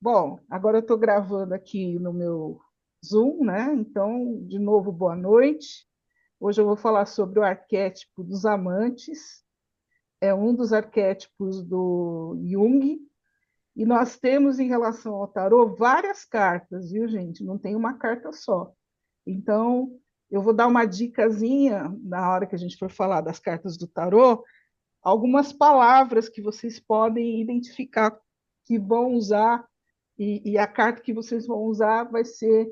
Bom, agora eu estou gravando aqui no meu Zoom, né? Então, de novo, boa noite. Hoje eu vou falar sobre o arquétipo dos amantes. É um dos arquétipos do Jung. E nós temos, em relação ao tarô, várias cartas, viu, gente? Não tem uma carta só. Então, eu vou dar uma dicasinha na hora que a gente for falar das cartas do tarô, algumas palavras que vocês podem identificar que vão usar e a carta que vocês vão usar vai ser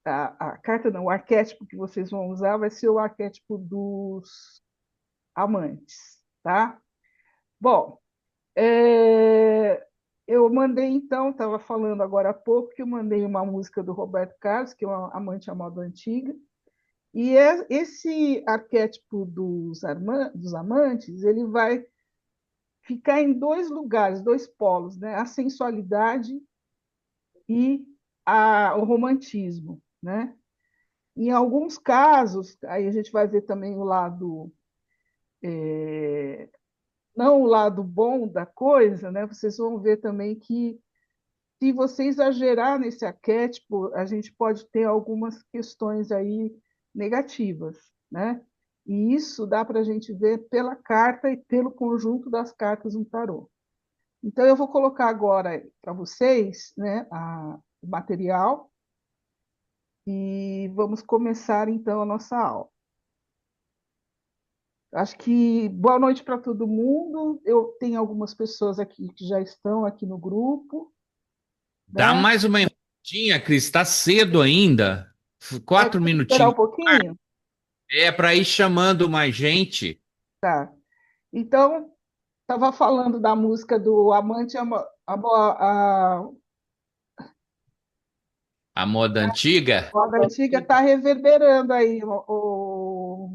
a carta não, o arquétipo que vocês vão usar vai ser o arquétipo dos amantes, tá? Bom, eu mandei então, estava falando agora há pouco que eu mandei uma música do Roberto Carlos, que é uma amante à moda antiga, e esse arquétipo dos amantes, ele vai ficar em dois lugares, dois polos, né? A sensualidade e o romantismo, né? Em alguns casos, aí a gente vai ver também o lado, não o lado bom da coisa, né? Vocês vão ver também que se você exagerar nesse arquétipo, a gente pode ter algumas questões aí negativas, né? E isso dá para a gente ver pela carta e pelo conjunto das cartas no tarô. Então, eu vou colocar agora para vocês, né, o material e vamos começar então a nossa aula. Acho que boa noite para todo mundo. Eu tenho algumas pessoas aqui que já estão aqui no grupo, Dá né? mais uma enroladinha, Cris. Tá cedo ainda. É, Quatro vamos esperar um minutinhos. pouquinho? É para ir chamando mais gente. Tá. Então, estava falando da música do Amante A moda antiga. a antiga está reverberando aí, Mauro.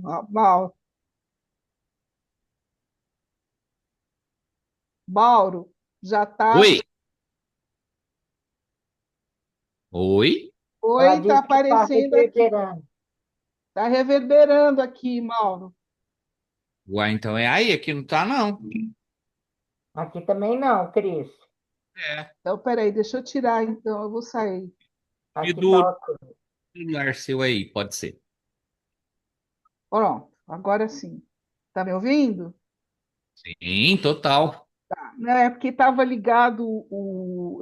Mauro, já está. Oi. Oi? Oi, Ela está disse que está aparecendo aqui. reverberando. Está reverberando aqui, Mauro. Uai, então é aí, aqui não tá, não. Aqui também não, Cris. É. Então, peraí, deixa eu tirar, então, eu vou sair. E Aqui do está ok. celular seu aí, pode ser. Pronto, agora sim. Está me ouvindo? Sim, total. Não, é porque estava ligado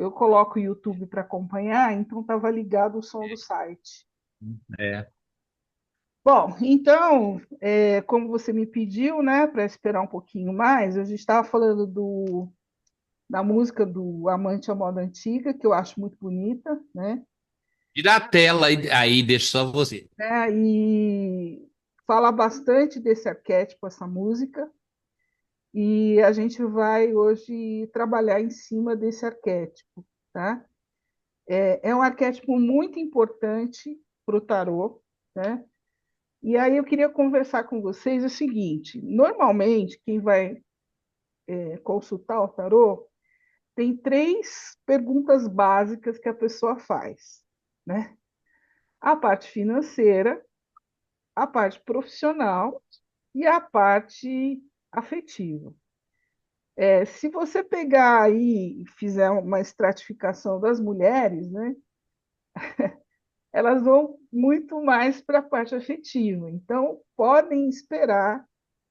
eu coloco o YouTube para acompanhar, então estava ligado o som do site. É. Bom, então, como você me pediu, né, para esperar um pouquinho mais, a gente estava falando da música do Amante à Moda Antiga, que eu acho muito bonita, né? Tira a tela aí, deixa só você. E fala bastante desse arquétipo, essa música, e a gente vai hoje trabalhar em cima desse arquétipo, tá? É um arquétipo muito importante para o tarô, né? E aí eu queria conversar com vocês o seguinte: normalmente quem vai consultar o tarô tem três perguntas básicas que a pessoa faz, né? A parte financeira, a parte profissional e a parte afetiva. Se você pegar aí e fizer uma estratificação das mulheres, né, elas vão muito mais para a parte afetiva. Então, podem esperar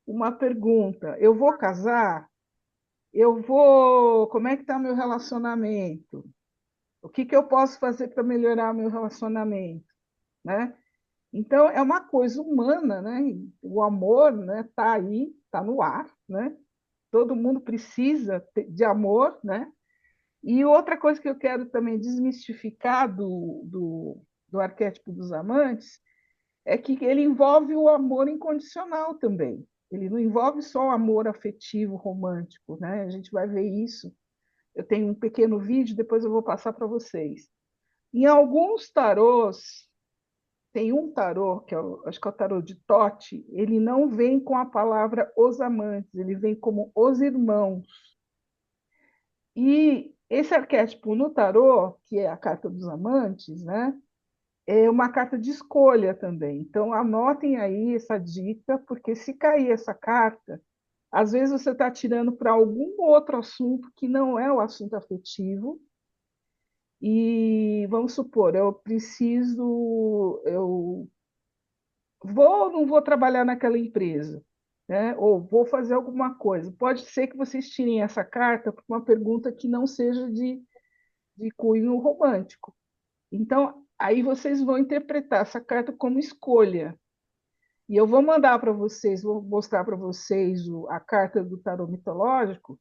uma pergunta: eu vou casar? Eu vou. Como é que está meu relacionamento? O que eu posso fazer para melhorar meu relacionamento? Né? Então, é uma coisa humana, né? O amor, né, está aí, está no ar, né? Todo mundo precisa de amor, né? E outra coisa que eu quero também desmistificar do arquétipo dos amantes é que ele envolve o amor incondicional também. Ele não envolve só o amor afetivo, romântico, né? A gente vai ver isso. Eu tenho um pequeno vídeo, depois eu vou passar para vocês. Em alguns tarôs, tem um tarô, que acho que é o tarô de Tote, ele não vem com a palavra os amantes, ele vem como os irmãos. E esse arquétipo no tarô, que é a carta dos amantes, né, é uma carta de escolha também. Então, anotem aí essa dica, porque se cair essa carta, às vezes você está tirando para algum outro assunto que não é o assunto afetivo, e vamos supor, eu vou ou não vou trabalhar naquela empresa, né? Ou vou fazer alguma coisa. Pode ser que vocês tirem essa carta para uma pergunta que não seja de cunho romântico. Então, aí vocês vão interpretar essa carta como escolha. E eu vou mandar para vocês, vou mostrar para vocês a carta do tarô mitológico.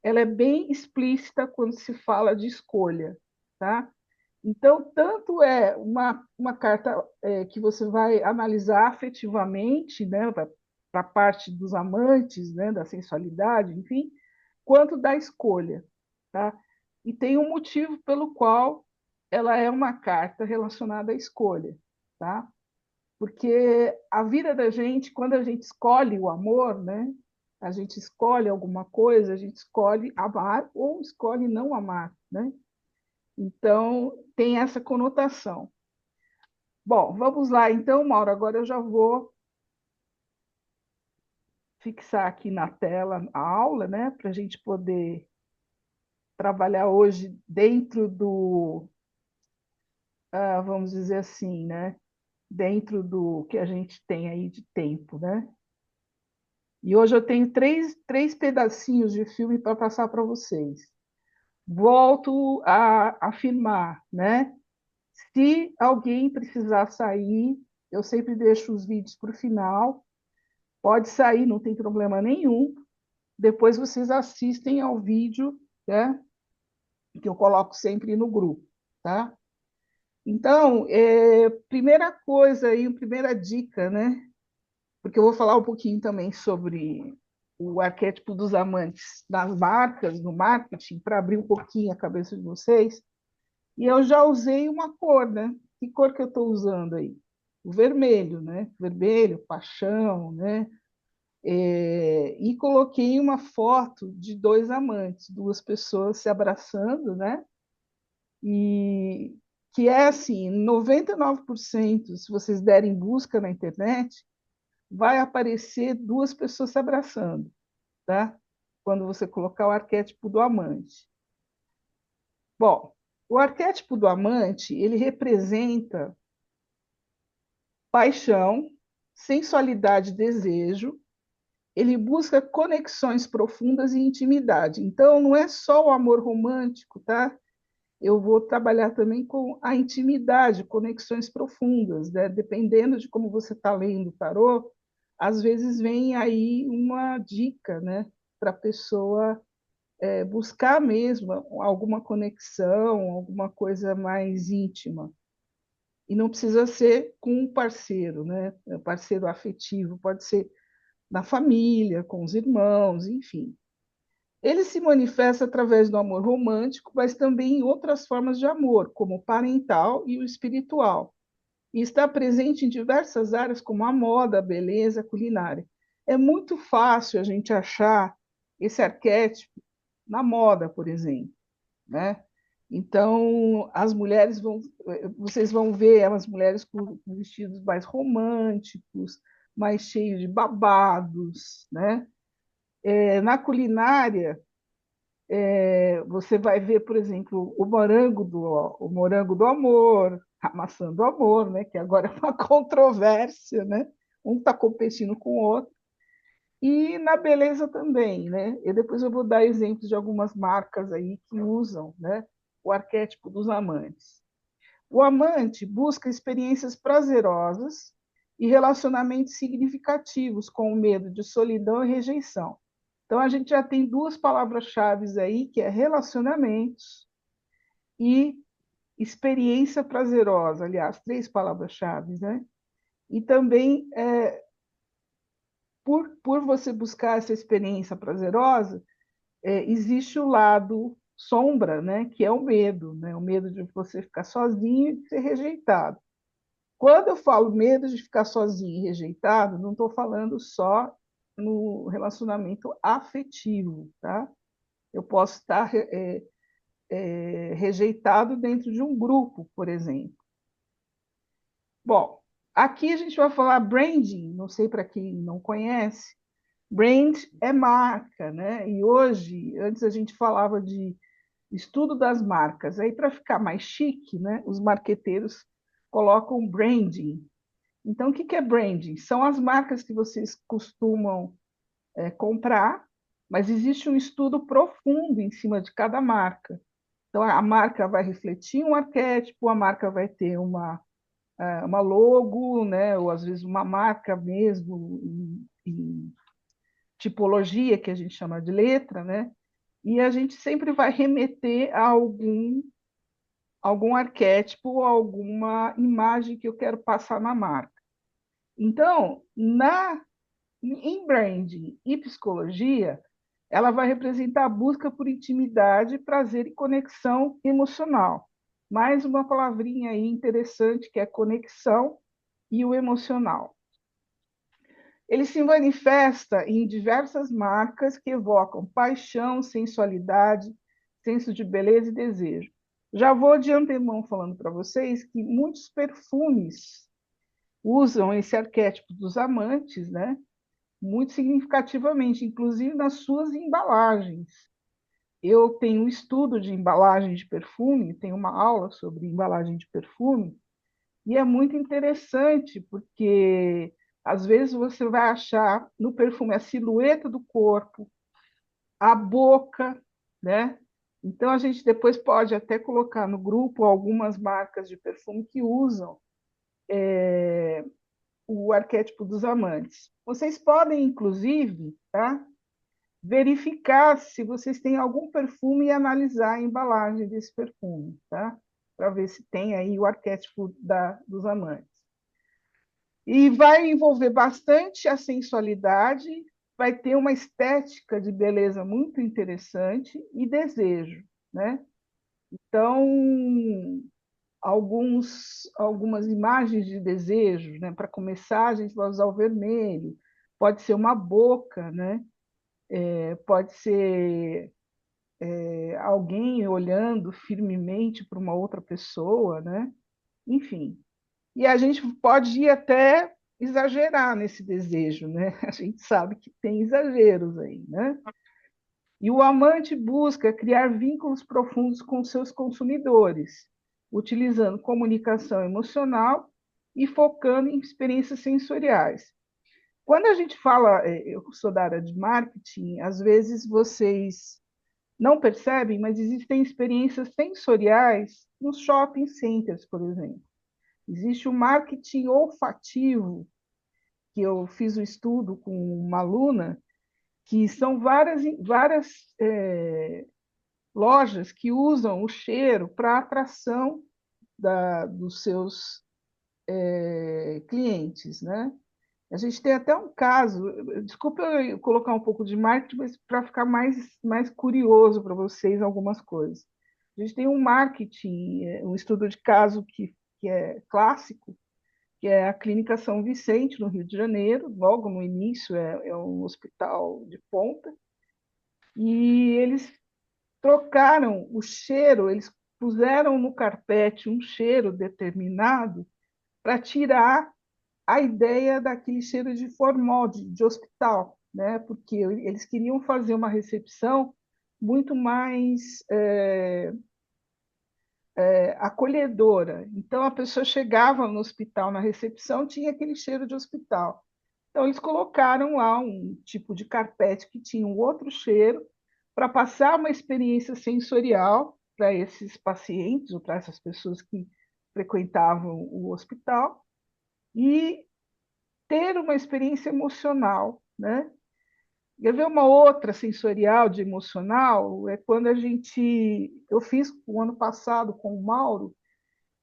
Ela é bem explícita quando se fala de escolha, tá? Então, tanto é uma carta que você vai analisar afetivamente, né, para a parte dos amantes, né, da sensualidade, enfim, quanto da escolha, tá? E tem um motivo pelo qual ela é uma carta relacionada à escolha, tá? Porque a vida da gente, quando a gente escolhe o amor, né, a gente escolhe alguma coisa, a gente escolhe amar ou escolhe não amar, né? Então, tem essa conotação. Bom, vamos lá então, Mauro. Agora eu já vou fixar aqui na tela a aula, né, para a gente poder trabalhar hoje dentro vamos dizer assim, né, dentro do que a gente tem aí de tempo, né? E hoje eu tenho três pedacinhos de filme para passar para vocês. Volto a afirmar, né? Se alguém precisar sair, eu sempre deixo os vídeos para o final. Pode sair, não tem problema nenhum. Depois vocês assistem ao vídeo, né, que eu coloco sempre no grupo, tá? Então, primeira coisa aí, primeira dica, né? Porque eu vou falar um pouquinho também sobre o arquétipo dos amantes nas marcas, no marketing, para abrir um pouquinho a cabeça de vocês. E eu já usei uma cor, né? Que cor que eu estou usando aí? O vermelho, né? Vermelho, paixão, né? E coloquei uma foto de dois amantes, duas pessoas se abraçando, né? E que é assim, 99%, se vocês derem busca na internet, vai aparecer duas pessoas se abraçando, tá? Quando você colocar o arquétipo do amante. Bom, o arquétipo do amante, ele representa paixão, sensualidade, desejo. Ele busca conexões profundas e intimidade. Então, não é só o amor romântico, tá? Eu vou trabalhar também com a intimidade, conexões profundas, né? Dependendo de como você está lendo o tarô, às vezes vem aí uma dica, né? Para a pessoa buscar mesmo alguma conexão, alguma coisa mais íntima. E não precisa ser com um parceiro, né? Um parceiro afetivo, pode ser na família, com os irmãos, enfim. Ele se manifesta através do amor romântico, mas também em outras formas de amor, como o parental e o espiritual. E está presente em diversas áreas, como a moda, a beleza, a culinária. É muito fácil a gente achar esse arquétipo na moda, por exemplo, né? Então, as mulheres vocês vão ver as mulheres com vestidos mais românticos, mais cheios de babados, né? Na culinária, você vai ver, por exemplo, o morango do amor, a maçã do amor, né? Que agora é uma controvérsia, né? Um está competindo com o outro. E na beleza também, né? E depois eu vou dar exemplos de algumas marcas aí que usam, né, o arquétipo dos amantes. O amante busca experiências prazerosas e relacionamentos significativos com o medo de solidão e rejeição. Então a gente já tem duas palavras-chave aí, que é relacionamentos e experiência prazerosa, aliás, três palavras-chave, né? E também, por você buscar essa experiência prazerosa, existe o lado sombra, né, que é o medo, né, o medo de você ficar sozinho e de ser rejeitado. Quando eu falo medo de ficar sozinho e rejeitado, não estou falando só no relacionamento afetivo, tá? Eu posso estar rejeitado dentro de um grupo, por exemplo. Bom, aqui a gente vai falar branding, não sei para quem não conhece, brand é marca, né? E hoje, antes a gente falava de estudo das marcas. Aí, para ficar mais chique, né, os marqueteiros colocam branding. Então, o que é branding? São as marcas que vocês costumam comprar, mas existe um estudo profundo em cima de cada marca. Então, a marca vai refletir um arquétipo, a marca vai ter uma logo, né, ou às vezes uma marca mesmo, em tipologia, que a gente chama de letra, né? E a gente sempre vai remeter a algum arquétipo, alguma imagem que eu quero passar na marca. Então, em branding e psicologia, ela vai representar a busca por intimidade, prazer e conexão emocional. Mais uma palavrinha aí interessante que é conexão e o emocional. Ele se manifesta em diversas marcas que evocam paixão, sensualidade, senso de beleza e desejo. Já vou de antemão falando para vocês que muitos perfumes usam esse arquétipo dos amantes, né? Muito significativamente, inclusive nas suas embalagens. Eu tenho um estudo de embalagem de perfume, tenho uma aula sobre embalagem de perfume, e é muito interessante, porque às vezes você vai achar no perfume a silhueta do corpo, a boca, né? Então a gente depois pode até colocar no grupo algumas marcas de perfume que usam o arquétipo dos amantes. Vocês podem, inclusive, tá, verificar se vocês têm algum perfume e analisar a embalagem desse perfume, tá? Para ver se tem aí o arquétipo dos amantes. E vai envolver bastante a sensualidade, vai ter uma estética de beleza muito interessante e desejo, né? Então, algumas imagens de desejo, né? Para começar, a gente vai usar o vermelho, pode ser uma boca, né? Pode ser alguém olhando firmemente para uma outra pessoa, né? Enfim, e a gente pode ir até exagerar nesse desejo, né? A gente sabe que tem exageros aí, né? E o amante busca criar vínculos profundos com seus consumidores, utilizando comunicação emocional e focando em experiências sensoriais. Quando a gente fala, eu sou da área de marketing, às vezes vocês não percebem, mas existem experiências sensoriais nos shopping centers, por exemplo. Existe o marketing olfativo, que eu fiz um estudo com uma aluna, que são várias lojas que usam o cheiro para atração dos seus clientes, né? A gente tem até um caso, desculpa eu colocar um pouco de marketing, mas para ficar mais curioso para vocês algumas coisas. A gente tem um marketing, um estudo de caso que é clássico, que é a Clínica São Vicente, no Rio de Janeiro, logo no início é um hospital de ponta, e eles trocaram o cheiro, eles puseram no carpete um cheiro determinado para tirar a ideia daquele cheiro de formol, de hospital, né? Porque eles queriam fazer uma recepção muito mais acolhedora. Então, a pessoa chegava no hospital, na recepção, tinha aquele cheiro de hospital. Então, eles colocaram lá um tipo de carpete que tinha um outro cheiro para passar uma experiência sensorial para esses pacientes ou para essas pessoas que frequentavam o hospital e ter uma experiência emocional, né? Quer ver uma outra sensorial de emocional? É quando eu fiz o ano passado com o Mauro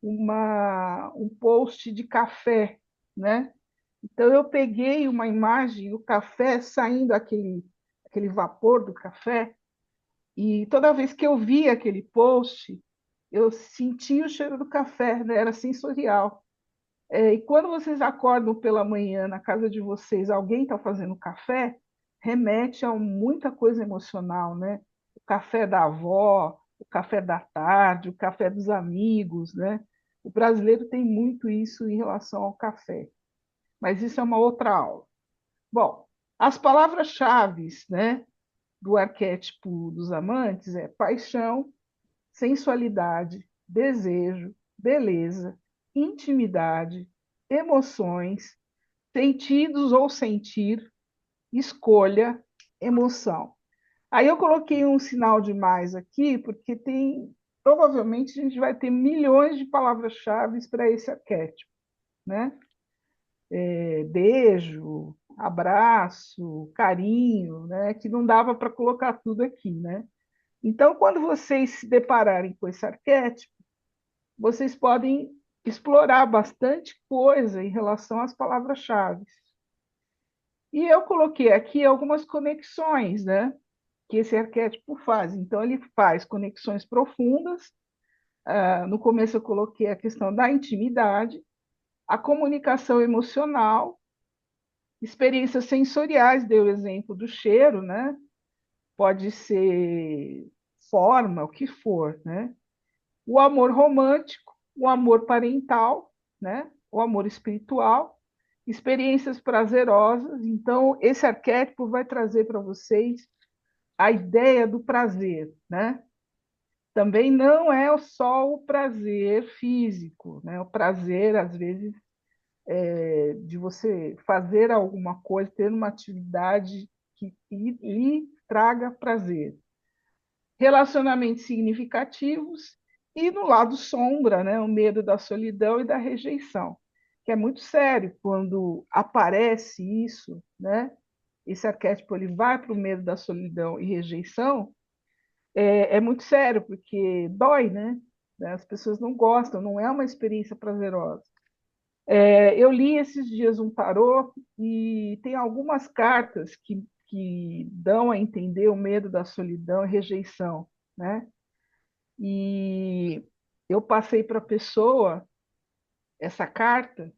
um post de café, né? Então eu peguei uma imagem, o café saindo aquele vapor do café, e toda vez que eu via aquele post, eu sentia o cheiro do café, né? Era sensorial. E quando vocês acordam pela manhã na casa de vocês, alguém está fazendo café, remete a muita coisa emocional, né? O café da avó, o café da tarde, o café dos amigos, né? O brasileiro tem muito isso em relação ao café, mas isso é uma outra aula. Bom, as palavras-chave, né, do arquétipo dos amantes é paixão, sensualidade, desejo, beleza, intimidade, emoções, sentidos ou sentir, escolha, emoção. Aí eu coloquei um sinal de mais aqui, porque provavelmente a gente vai ter milhões de palavras-chave para esse arquétipo, né? Beijo, abraço, carinho, né? Que não dava para colocar tudo aqui, né? Então, quando vocês se depararem com esse arquétipo, vocês podem explorar bastante coisa em relação às palavras-chave. E eu coloquei aqui algumas conexões, né? Que esse arquétipo faz. Então, ele faz conexões profundas. No começo, eu coloquei a questão da intimidade, a comunicação emocional, experiências sensoriais, deu o exemplo do cheiro, né? Pode ser forma, o que for, né? O amor romântico, o amor parental, né? O amor espiritual, experiências prazerosas. Então, esse arquétipo vai trazer para vocês a ideia do prazer, né? Também não é só o prazer físico, né? O prazer, às vezes, de você fazer alguma coisa, ter uma atividade que lhe traga prazer. Relacionamentos significativos e no lado sombra, né? O medo da solidão e da rejeição, que é muito sério quando aparece isso, né? Esse arquétipo ele vai para o medo da solidão e rejeição, é muito sério, porque dói, né? As pessoas não gostam, não é uma experiência prazerosa. Eu li esses dias um tarô e tem algumas cartas que dão a entender o medo da solidão e rejeição, né? E eu passei para a pessoa essa carta,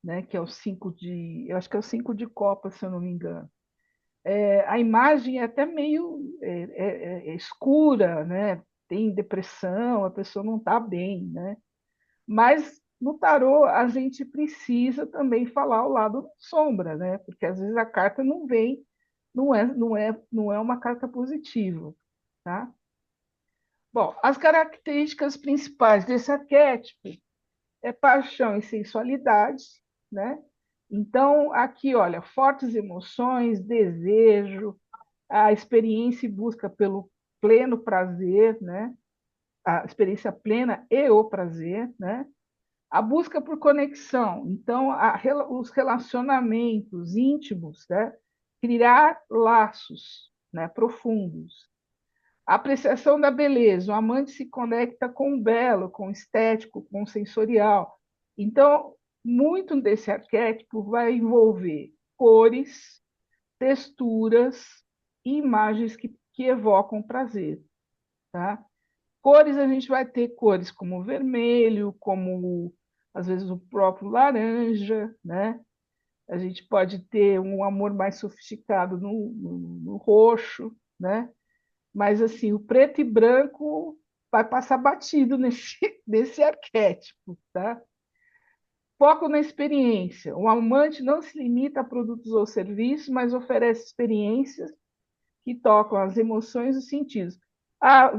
né, que é o 5 de, eu acho que é o 5 de copa, se eu não me engano. A imagem é até meio escura, né? Tem depressão, a pessoa não está bem, né? Mas no tarô a gente precisa também falar o lado sombra, né? Porque às vezes a carta não vem, não é uma carta positiva, tá? Bom, as características principais desse arquétipo é paixão e sensualidade, né? Então, aqui, olha, fortes emoções, desejo, a experiência e busca pelo pleno prazer, né? A experiência plena e o prazer, né? A busca por conexão, então, os relacionamentos íntimos, né? Criar laços, né? Profundos. A apreciação da beleza, o amante se conecta com o belo, com o estético, com o sensorial. Então, muito desse arquétipo vai envolver cores, texturas e imagens que evocam prazer. Tá? Cores, a gente vai ter cores como o vermelho, como às vezes o próprio laranja, né? A gente pode ter um amor mais sofisticado no roxo, né? Mas assim, o preto e branco vai passar batido nesse arquétipo, tá? Foco na experiência. O amante não se limita a produtos ou serviços, mas oferece experiências que tocam as emoções e os sentidos.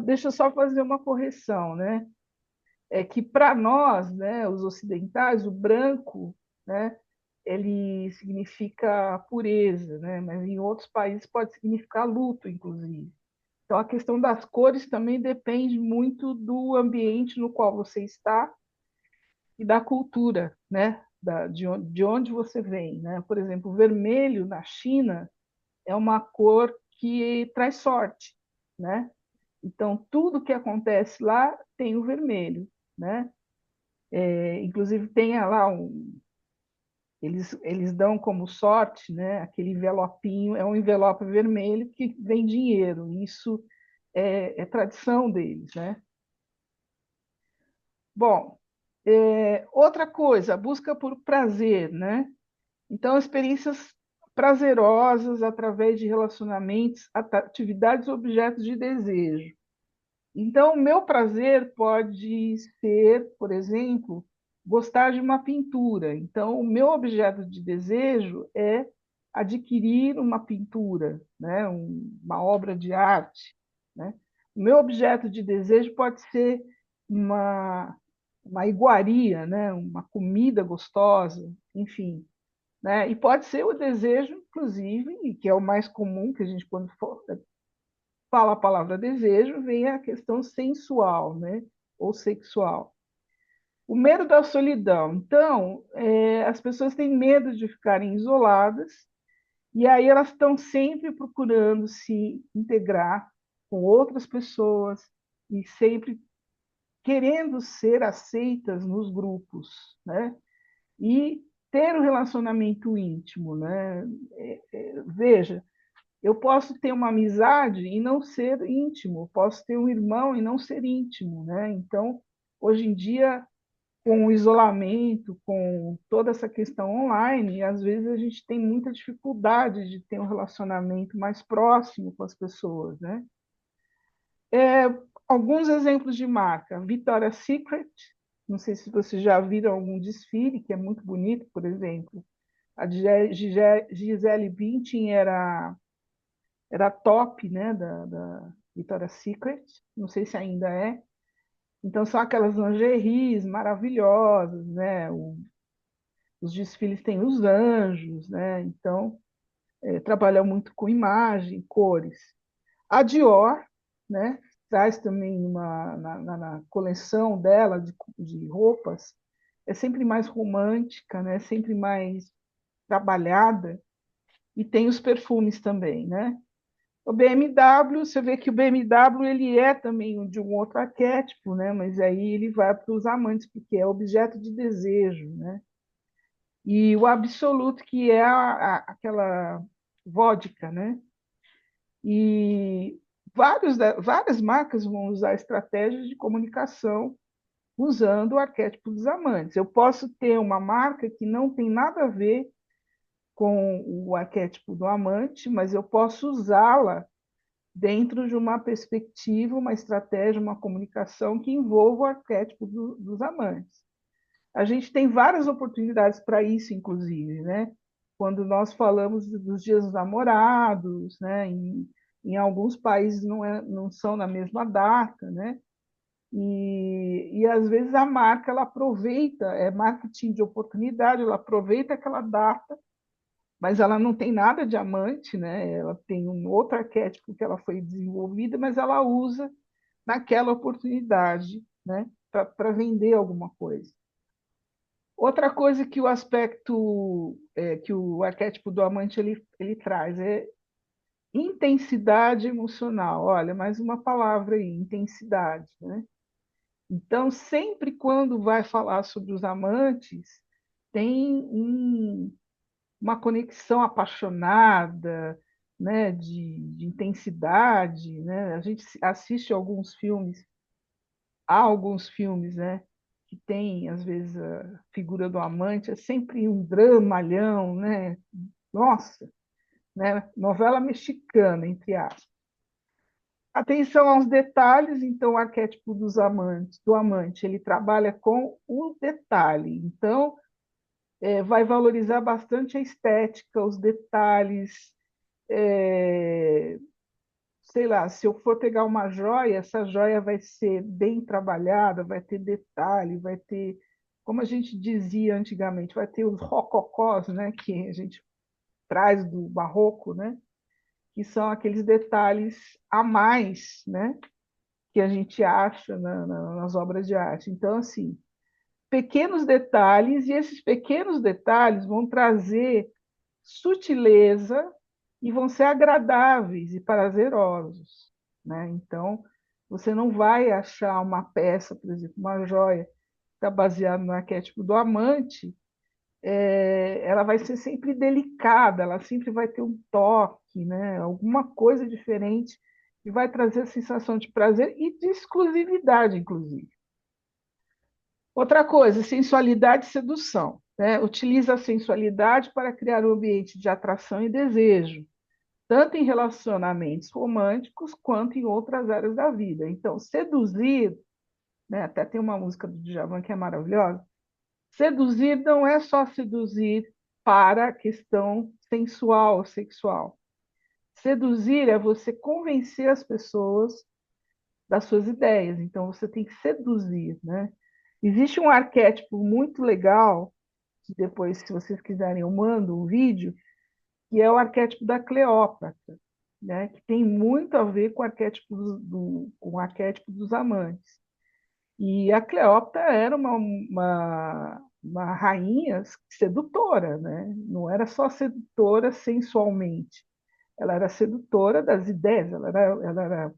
Deixa eu só fazer uma correção, né? É que para nós, né, os ocidentais, o branco, né, ele significa pureza, né? Mas em outros países pode significar luto, inclusive. Então, a questão das cores também depende muito do ambiente no qual você está e da cultura, né? De onde você vem, né? Por exemplo, o vermelho na China é uma cor que traz sorte, né? Então, tudo que acontece lá tem o vermelho, né? Inclusive, tem lá eles dão como sorte, né? Aquele envelopinho, é um envelope vermelho que vem dinheiro. Isso é tradição deles, né? Bom, outra coisa, a busca por prazer, né? Então, experiências prazerosas através de relacionamentos, atividades, objetos de desejo. Então, o meu prazer pode ser, por exemplo, gostar de uma pintura. Então, o meu objeto de desejo é adquirir uma pintura, né? Uma obra de arte, né? O meu objeto de desejo pode ser uma, uma iguaria, né? Uma comida gostosa, enfim. Né? E pode ser o desejo, inclusive, e que é o mais comum, que a gente, quando fala a palavra desejo, vem a questão sensual, né? Ou sexual. O medo da solidão. Então, as pessoas têm medo de ficarem isoladas, e aí elas estão sempre procurando se integrar com outras pessoas e sempre querendo ser aceitas nos grupos, né? E ter um relacionamento íntimo, né? Veja, eu posso ter uma amizade e não ser íntimo, posso ter um irmão e não ser íntimo, né? Então, hoje em dia, com o isolamento, com toda essa questão online, às vezes a gente tem muita dificuldade de ter um relacionamento mais próximo com as pessoas, né? É, alguns exemplos de marca. Victoria's Secret, não sei se vocês já viram algum desfile, que é muito bonito, por exemplo. A Gisele Bündchen era top, né, da Victoria's Secret, não sei se ainda é. Então, são aquelas lingeries maravilhosas, né? Os desfiles têm os anjos, né? Então, trabalha muito com imagem, cores. A Dior, né, traz também na coleção dela de roupas, é sempre mais romântica, né, sempre mais trabalhada, e tem os perfumes também, né? O BMW, você vê que o BMW ele é também de um outro arquétipo, né? Mas aí ele vai para os amantes, porque é objeto de desejo, né? E o Absolute, que é aquela vodka, né? E várias marcas vão usar estratégias de comunicação usando o arquétipo dos amantes. Eu posso ter uma marca que não tem nada a ver com o arquétipo do amante, mas eu posso usá-la dentro de uma perspectiva, uma estratégia, uma comunicação que envolva o arquétipo dos amantes. A gente tem várias oportunidades para isso, inclusive, né? Quando nós falamos dos dias dos namorados, né? Em alguns países não são na mesma data, né? E às vezes a marca ela aproveita, é marketing de oportunidade, ela aproveita aquela data, mas ela não tem nada de amante, né? Ela tem um outro arquétipo que ela foi desenvolvida, mas ela usa naquela oportunidade, né? Para vender alguma coisa. Outra coisa que o aspecto, que o arquétipo do amante ele traz é intensidade emocional. Olha, mais uma palavra aí, intensidade, né? Então, sempre quando vai falar sobre os amantes, tem uma conexão apaixonada, né, de intensidade, né? A gente assiste há alguns filmes, né, que tem às vezes a figura do amante, é sempre um dramalhão, né? Nossa, né? Novela mexicana, entre aspas. Atenção aos detalhes, então o arquétipo do amante, ele trabalha com o detalhe. Então, vai valorizar bastante a estética, os detalhes. É, sei lá, se eu for pegar uma joia, essa joia vai ser bem trabalhada, vai ter detalhe, vai ter, como a gente dizia antigamente, vai ter os rococós, né, que a gente traz do barroco, né, que são aqueles detalhes a mais, né, que a gente acha nas obras de arte. Então, assim, pequenos detalhes, e esses pequenos detalhes vão trazer sutileza e vão ser agradáveis e prazerosos, né? Então, você não vai achar uma peça, por exemplo, uma joia que está baseada no arquétipo do amante, ela vai ser sempre delicada, ela sempre vai ter um toque, né? Alguma coisa diferente que vai trazer a sensação de prazer e de exclusividade, inclusive. Outra coisa, sensualidade e sedução. Né? Utiliza a sensualidade para criar um ambiente de atração e desejo, tanto em relacionamentos românticos quanto em outras áreas da vida. Então, seduzir, né? Até tem uma música do Djavan que é maravilhosa. Seduzir não é só seduzir para a questão sensual ou sexual. Seduzir é você convencer as pessoas das suas ideias. Então, você tem que seduzir, né? Existe um arquétipo muito legal, que depois, se vocês quiserem, eu mando um vídeo, que é o arquétipo da Cleópatra, né? Que tem muito a ver com o arquétipo, com o arquétipo dos amantes. E a Cleópatra era uma rainha sedutora, né? Não era só sedutora sensualmente, ela era sedutora das ideias, ela era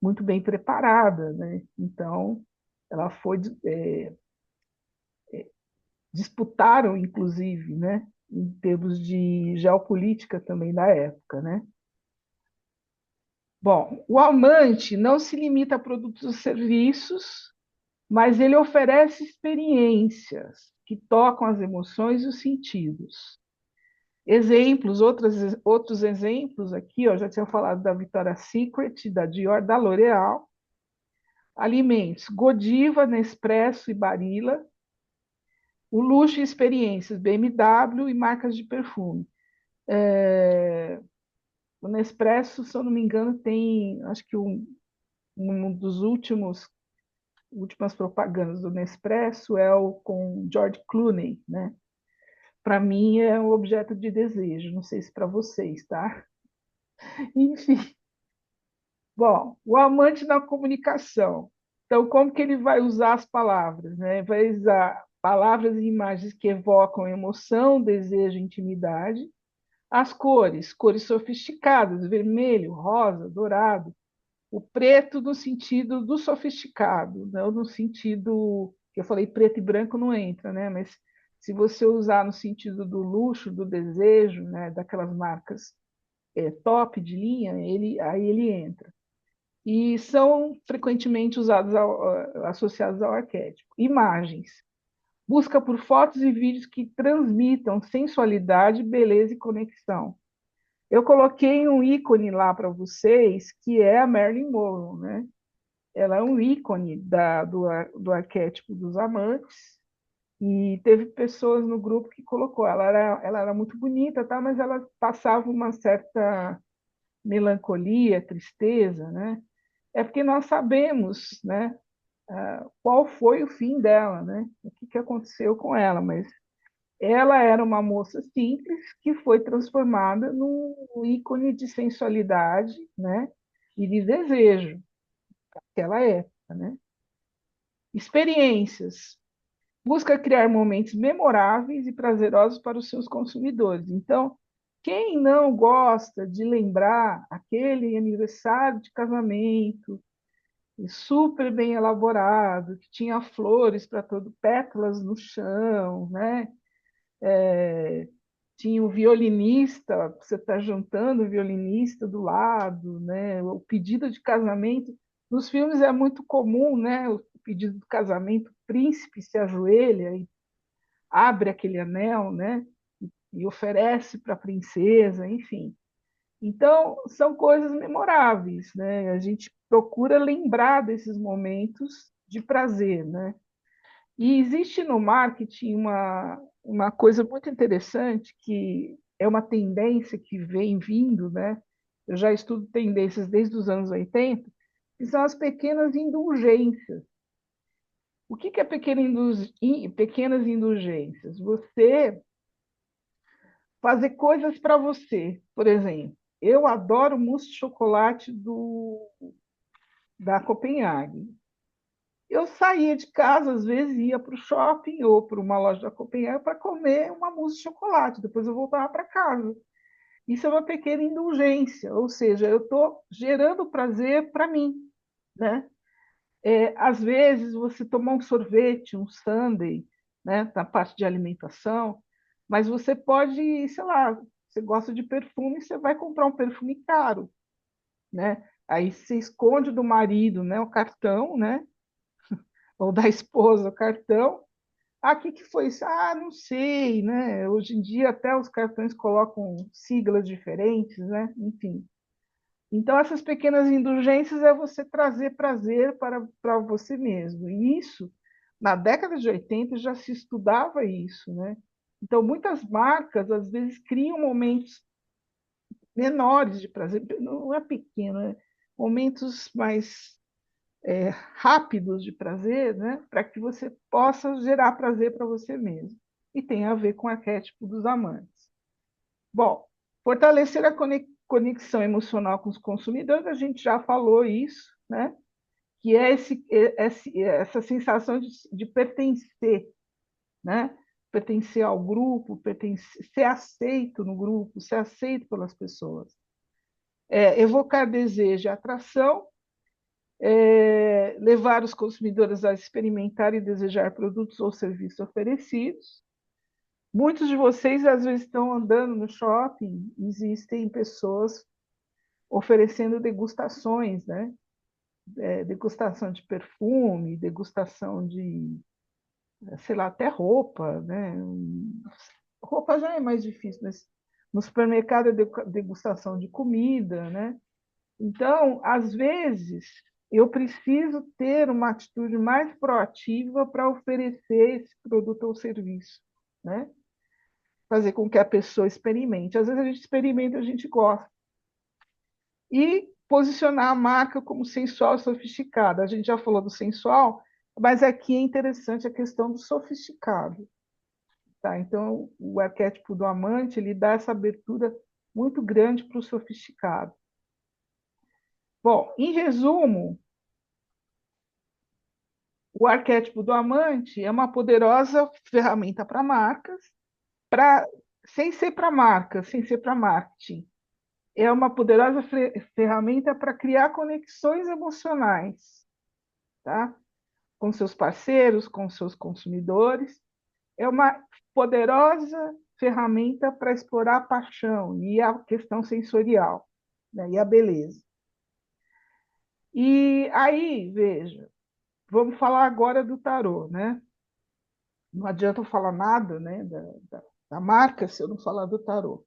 muito bem preparada, né? Então, ela foi disputaram, inclusive, né? Em termos de geopolítica também da época, né? Bom, o amante não se limita a produtos ou serviços, mas ele oferece experiências que tocam as emoções e os sentidos. Exemplos, outros exemplos aqui, ó, já tinha falado da Victoria's Secret, da Dior, da L'Oréal. Alimentos, Godiva, Nespresso e Barilla. O luxo e experiências, BMW e marcas de perfume. O Nespresso, se eu não me engano, tem, acho que um dos últimas propagandas do Nespresso é o com George Clooney, né? Para mim é um objeto de desejo, não sei se para vocês, tá? Enfim, bom, o amante na comunicação. Então, como que ele vai usar as palavras, né? Vai usar palavras e imagens que evocam emoção, desejo, intimidade. As cores, cores sofisticadas, vermelho, rosa, dourado. O preto no sentido do sofisticado, não no sentido que eu falei preto e branco não entra, né? Mas se você usar no sentido do luxo, do desejo, né? Daquelas marcas top de linha, aí ele entra. E são frequentemente usados associados ao arquétipo. Imagens. Busca por fotos e vídeos que transmitam sensualidade, beleza e conexão. Eu coloquei um ícone lá para vocês, que é a Marilyn Monroe, né? Ela é um ícone do arquétipo dos amantes, e teve pessoas no grupo que colocou. Ela era muito bonita, tá? Mas ela passava uma certa melancolia, tristeza, né? É porque nós sabemos, né, qual foi o fim dela, né? O que aconteceu com ela, mas ela era uma moça simples que foi transformada num ícone de sensualidade, né, e de desejo naquela época, né? Experiências. Busca criar momentos memoráveis e prazerosos para os seus consumidores. Então, quem não gosta de lembrar aquele aniversário de casamento super bem elaborado, que tinha flores para todo, pétalas no chão, né? Tinha o violinista, você está jantando o violinista do lado, né? O pedido de casamento. Nos filmes é muito comum, né? O pedido de casamento, o príncipe se ajoelha e abre aquele anel, né? E oferece para a princesa, enfim. Então, são coisas memoráveis, né? A gente procura lembrar desses momentos de prazer, né? E existe no marketing uma coisa muito interessante, que é uma tendência que vem vindo, né? Eu já estudo tendências desde os anos 80, que são as pequenas indulgências. O que é pequenas indulgências? Você fazer coisas para você. Por exemplo, eu adoro mousse de chocolate da Copenhague. Eu saía de casa, às vezes ia para o shopping ou para uma loja da Copenhague para comer uma mousse de chocolate. Depois eu voltava para casa. Isso é uma pequena indulgência, ou seja, eu estou gerando prazer para mim, né? Às vezes você tomar um sorvete, um sundae, né, na parte de alimentação, mas você pode, sei lá, você gosta de perfume, você vai comprar um perfume caro, né? Aí você esconde do marido, né, o cartão, né? Ou da esposa o cartão. Ah, o que foi isso? Ah, não sei, né? Hoje em dia até os cartões colocam siglas diferentes, né? Enfim. Então, essas pequenas indulgências é você trazer prazer para você mesmo. E isso, na década de 80, já se estudava isso, né? Então, muitas marcas, às vezes, criam momentos menores de prazer, não é pequeno, é momentos mais rápidos de prazer, né, para que você possa gerar prazer para você mesmo. E tem a ver com o arquétipo dos amantes. Bom, fortalecer a conexão emocional com os consumidores, a gente já falou isso, né? Que é essa sensação de pertencer, né? Pertencer ao grupo, ser aceito no grupo, ser aceito pelas pessoas. Evocar desejo e atração, levar os consumidores a experimentar e desejar produtos ou serviços oferecidos. Muitos de vocês, às vezes, estão andando no shopping, existem pessoas oferecendo degustações, né? Degustação de perfume, degustação de, sei lá, até roupa, né? Roupa já é mais difícil, mas no supermercado é degustação de comida, né? Então, às vezes, eu preciso ter uma atitude mais proativa para oferecer esse produto ou serviço, né? Fazer com que a pessoa experimente. Às vezes a gente experimenta, a gente gosta. E posicionar a marca como sensual e sofisticada. A gente já falou do sensual, mas aqui é interessante a questão do sofisticado. Tá? Então, o arquétipo do amante ele dá essa abertura muito grande para o sofisticado. Bom, em resumo, o arquétipo do amante é uma poderosa ferramenta para marcas, pra, sem ser para marcas, sem ser para marketing. É uma poderosa ferramenta para criar conexões emocionais, tá? Com seus parceiros, com seus consumidores. É uma poderosa ferramenta para explorar a paixão e a questão sensorial, né? E a beleza. E aí, veja, vamos falar agora do tarô, né? Não adianta eu falar nada, né, da marca se eu não falar do tarô,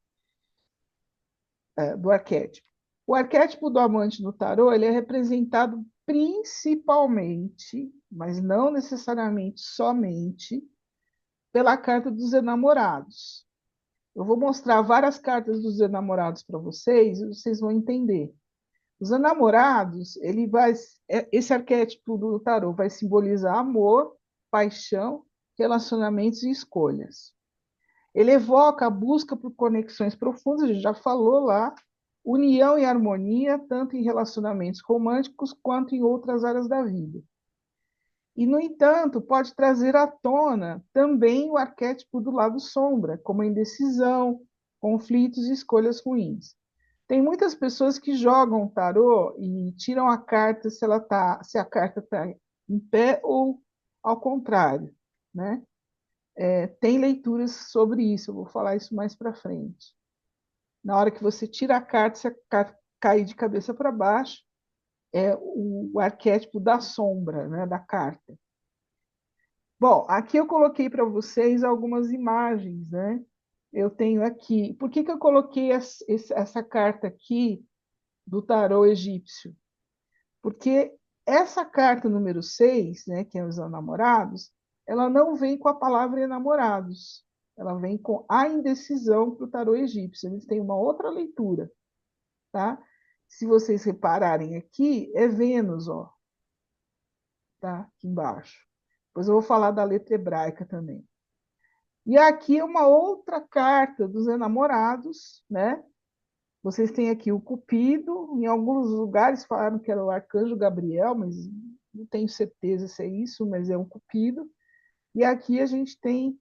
do arquétipo. O arquétipo do amante no tarô ele é representado principalmente, mas não necessariamente somente, pela carta dos enamorados. Eu vou mostrar várias cartas dos enamorados para vocês e vocês vão entender. Os enamorados, esse arquétipo do tarô vai simbolizar amor, paixão, relacionamentos e escolhas. Ele evoca a busca por conexões profundas, a gente já falou lá, união e harmonia, tanto em relacionamentos românticos quanto em outras áreas da vida. E, no entanto, pode trazer à tona também o arquétipo do lado sombra, como a indecisão, conflitos e escolhas ruins. Tem muitas pessoas que jogam tarô e tiram a carta se a carta está em pé ou ao contrário, né? Tem leituras sobre isso, eu vou falar isso mais para frente. Na hora que você tira a carta, se a carta cair de cabeça para baixo, é o arquétipo da sombra, né, da carta. Bom, aqui eu coloquei para vocês algumas imagens, né? Eu tenho aqui. Por que eu coloquei essa carta aqui do tarô egípcio? Porque essa carta número 6, né, que é os namorados, ela não vem com a palavra enamorados. Ela vem com a indecisão para o tarô egípcio. Eles têm uma outra leitura, tá? Se vocês repararem aqui, é Vênus, ó, tá? Aqui embaixo. Depois eu vou falar da letra hebraica também. E aqui é uma outra carta dos enamorados, né? Vocês têm aqui o Cupido, em alguns lugares falaram que era o arcanjo Gabriel, mas não tenho certeza se é isso, mas é um Cupido. E aqui a gente tem.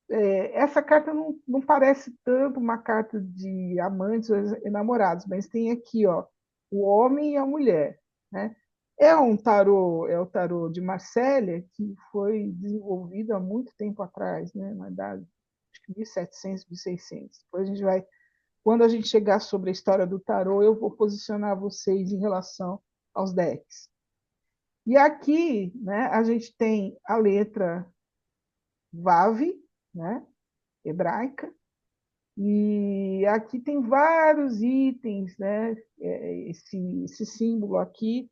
Essa carta não parece tanto uma carta de amantes ou enamorados, mas tem aqui, ó, o homem e a mulher, né? É o tarô de Marsella, que foi desenvolvido há muito tempo atrás, né? Na idade, acho que 1700, 1600. Depois a gente vai quando a gente chegar sobre a história do tarô, eu vou posicionar vocês em relação aos decks. E aqui, né, a gente tem a letra Vav, né, hebraica, e aqui tem vários itens, né, esse símbolo aqui,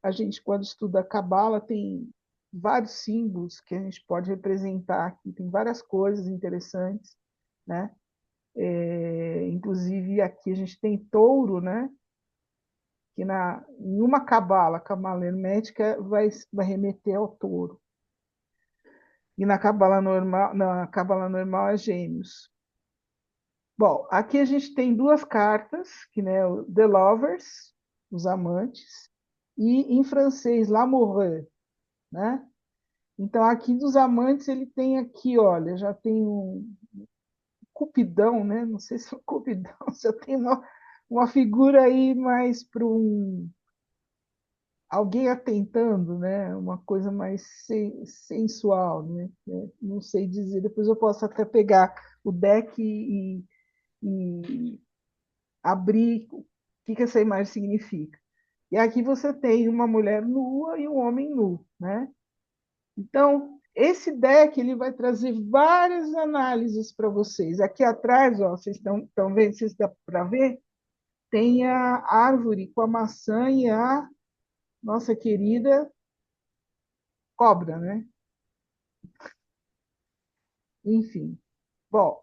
a gente, quando estuda a Cabala, tem vários símbolos que a gente pode representar aqui, tem várias coisas interessantes, né? Inclusive aqui a gente tem touro, né? que em uma cabala, a cabala hermética, vai remeter ao touro. E na cabala normal é gêmeos. Bom, aqui a gente tem duas cartas, que né, o The Lovers, os amantes, e em francês, L'amoureux, né? Então, aqui dos amantes, ele tem aqui, olha, já tem um Cupidão, né? Não sei se é um Cupidão, já tem uma figura aí mais para alguém atentando, né? Uma coisa mais sensual, né? Não sei dizer, depois eu posso até pegar o deck e abrir o que essa imagem significa. E aqui você tem uma mulher nua e um homem nu, né? Então, esse deck ele vai trazer várias análises para vocês. Aqui atrás, ó, vocês estão vendo, vocês dá para ver? Tem a árvore com a maçã e a nossa querida cobra, né? Enfim. Bom,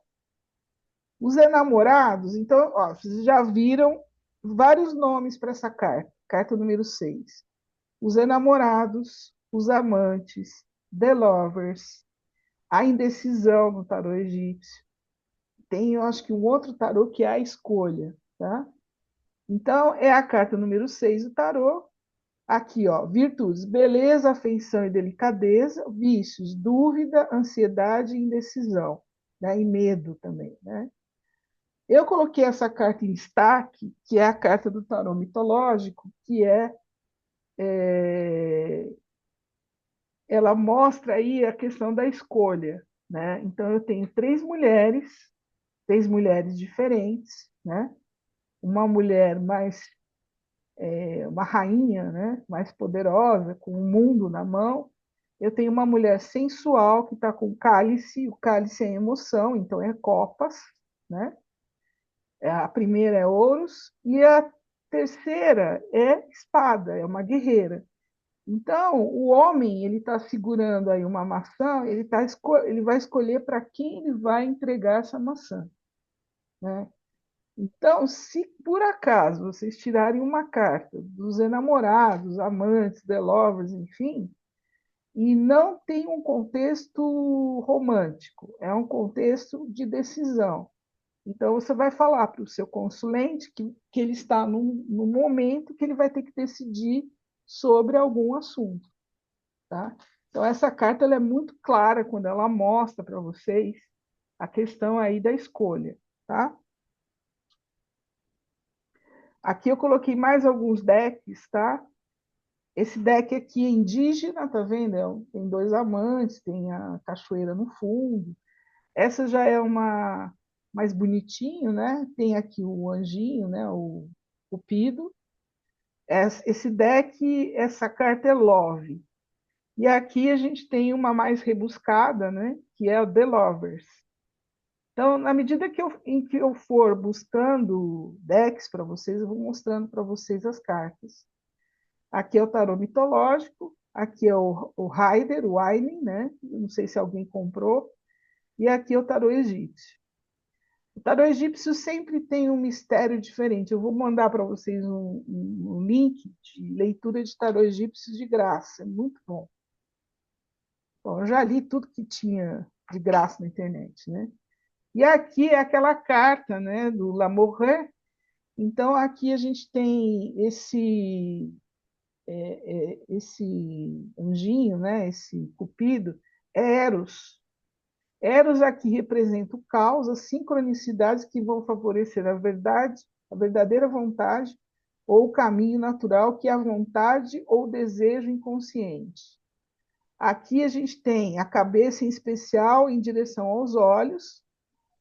os enamorados, então, ó, vocês já viram vários nomes para essa carta, carta número 6. Os enamorados, os amantes, the lovers, a indecisão no tarô egípcio. Tem, eu acho que um outro tarô que é a escolha, tá? Então, é a carta número 6 do tarô. Aqui, ó, virtudes, beleza, afeição e delicadeza, vícios, dúvida, ansiedade e indecisão, né? E medo também, né? Eu coloquei essa carta em destaque, que é a carta do tarô mitológico, que ela mostra aí a questão da escolha, né? Então eu tenho três mulheres diferentes, né? Uma mulher mais uma rainha, né? Mais poderosa, com o mundo na mão. Eu tenho uma mulher sensual que está com cálice, o cálice é emoção, então é copas, né? A primeira é ouros e a terceira é espada, é uma guerreira. Então, o homem ele está segurando aí uma maçã, ele vai escolher para quem ele vai entregar essa maçã, né? Então, se por acaso vocês tirarem uma carta dos enamorados, amantes, the lovers, enfim, e não tem um contexto romântico, é um contexto de decisão. Então, você vai falar para o seu consulente que ele está num momento que ele vai ter que decidir sobre algum assunto, tá? Então, essa carta ela é muito clara quando ela mostra para vocês a questão aí da escolha, tá? Aqui eu coloquei mais alguns decks, tá? Esse deck aqui é indígena, tá vendo? Tem dois amantes, tem a cachoeira no fundo. Essa já é uma mais bonitinho, né? Tem aqui o anjinho, né? O Cupido. Esse deck, essa carta é Love. E aqui a gente tem uma mais rebuscada, né? Que é o The Lovers. Então, na medida em que eu for buscando decks para vocês, eu vou mostrando para vocês as cartas. Aqui é o tarô mitológico, aqui é o Rider, o Aileen, né? Eu não sei se alguém comprou. E aqui é o tarô egípcio. O tarô egípcio sempre tem um mistério diferente. Eu vou mandar para vocês um link de leitura de tarô egípcio de graça. É muito bom. Bom, eu já li tudo que tinha de graça na internet, né? E aqui é aquela carta, né, do Lamoureux. Então, aqui a gente tem esse anjinho, né, esse cupido, é Eros. Eros aqui representa o caos, as sincronicidades que vão favorecer a verdade, a verdadeira vontade, ou o caminho natural, que é a vontade ou desejo inconsciente. Aqui a gente tem a cabeça em especial em direção aos olhos,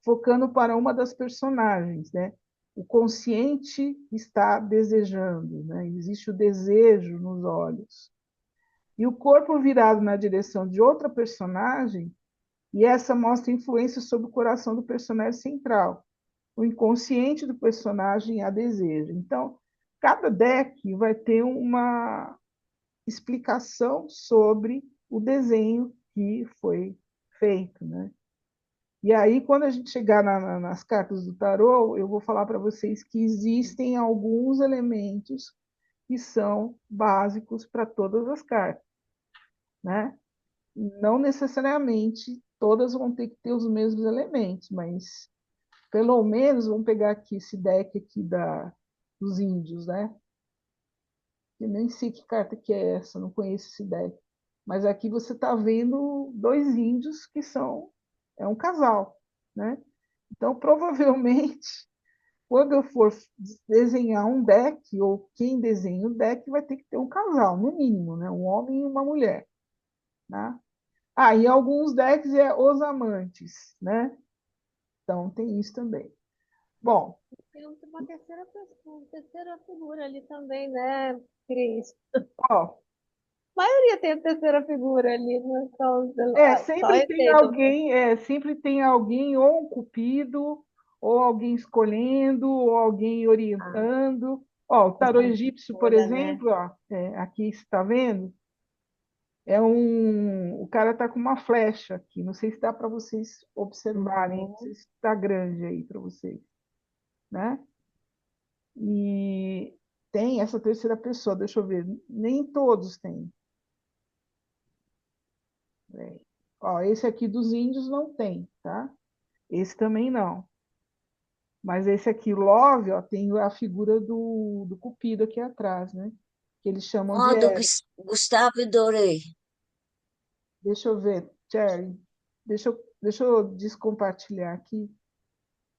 focando para uma das personagens, né? O consciente está desejando, né? Existe o desejo nos olhos. E o corpo virado na direção de outra personagem, e essa mostra influência sobre o coração do personagem central. O inconsciente do personagem a deseja. Então, cada deck vai ter uma explicação sobre o desenho que foi feito, né? E aí, quando a gente chegar nas cartas do tarô, eu vou falar para vocês que existem alguns elementos que são básicos para todas as cartas, né? Não necessariamente todas vão ter que ter os mesmos elementos, mas pelo menos vamos pegar aqui esse deck aqui dos índios, né? Eu nem sei que carta que é essa, não conheço esse deck. Mas aqui você está vendo dois índios que é um casal, né? Então, provavelmente, quando eu for desenhar um deck, ou quem desenha o deck, vai ter que ter um casal, no mínimo, né? Um homem e uma mulher, né? Ah, e alguns decks é os amantes, né? Então, tem isso também. Bom, Tem uma terceira pessoa, uma terceira figura ali também, né, Cris? ó, A maioria tem a terceira figura ali, não é só sempre tem efeito. alguém, ou um cupido, ou alguém escolhendo, ou alguém Ah, orientando. Ó, o tarô essa egípcio, por escolha, né? exemplo, ó, aqui está vendo? O cara está com uma flecha aqui. Não sei se dá para vocês observarem, não Uhum. sei se está grande aí para vocês, né? E tem essa terceira pessoa, deixa eu ver, nem todos têm. Né? Ó, esse aqui dos índios não tem, tá? Esse também não. Mas esse aqui, Love, ó, tem a figura do Cupido aqui atrás, né? Que eles chamam de Ó, do Eros. Gustavo Doré. Deixa eu ver, Cherry. Deixa eu descompartilhar aqui.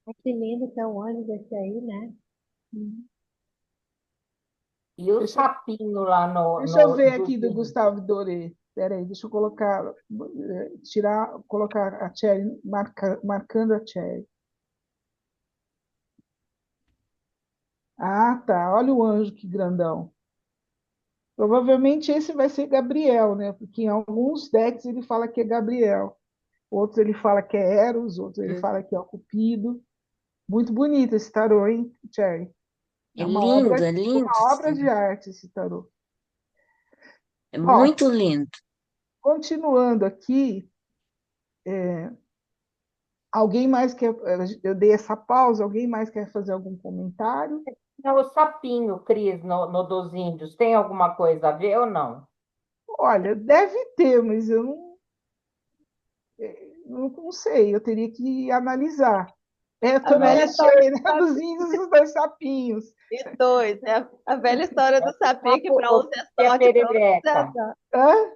Ai, que lindo que é o ônibus esse aí, né? E o Deixa, sapinho lá deixa eu ver dos aqui do índios? Gustavo Doré. Espera aí, deixa eu colocar, colocar a Cherry, marcando a Cherry. Ah, tá. Olha o anjo que grandão. Provavelmente esse vai ser Gabriel, né? Porque em alguns decks ele fala que é Gabriel. Outros ele fala que é Eros, outros ele fala que é o Cupido. Muito bonito esse tarô, hein, Cherry? É lindo, Uma obra de arte esse tarô. é Bom, muito lindo. continuando aqui, alguém mais quer. Eu dei essa pausa, alguém mais quer fazer algum comentário? Não, o sapinho, Cris, no dos índios, tem alguma coisa a ver ou não? Olha, deve ter, mas eu não sei, eu teria que analisar. Eu A também velha história achei, né? do Dos sapinho. índios, os dois sapinhos. E dois, né? A velha história do O sapinho, que sapo para uns é e a sorte, para outros é perereca. azar. Hã? O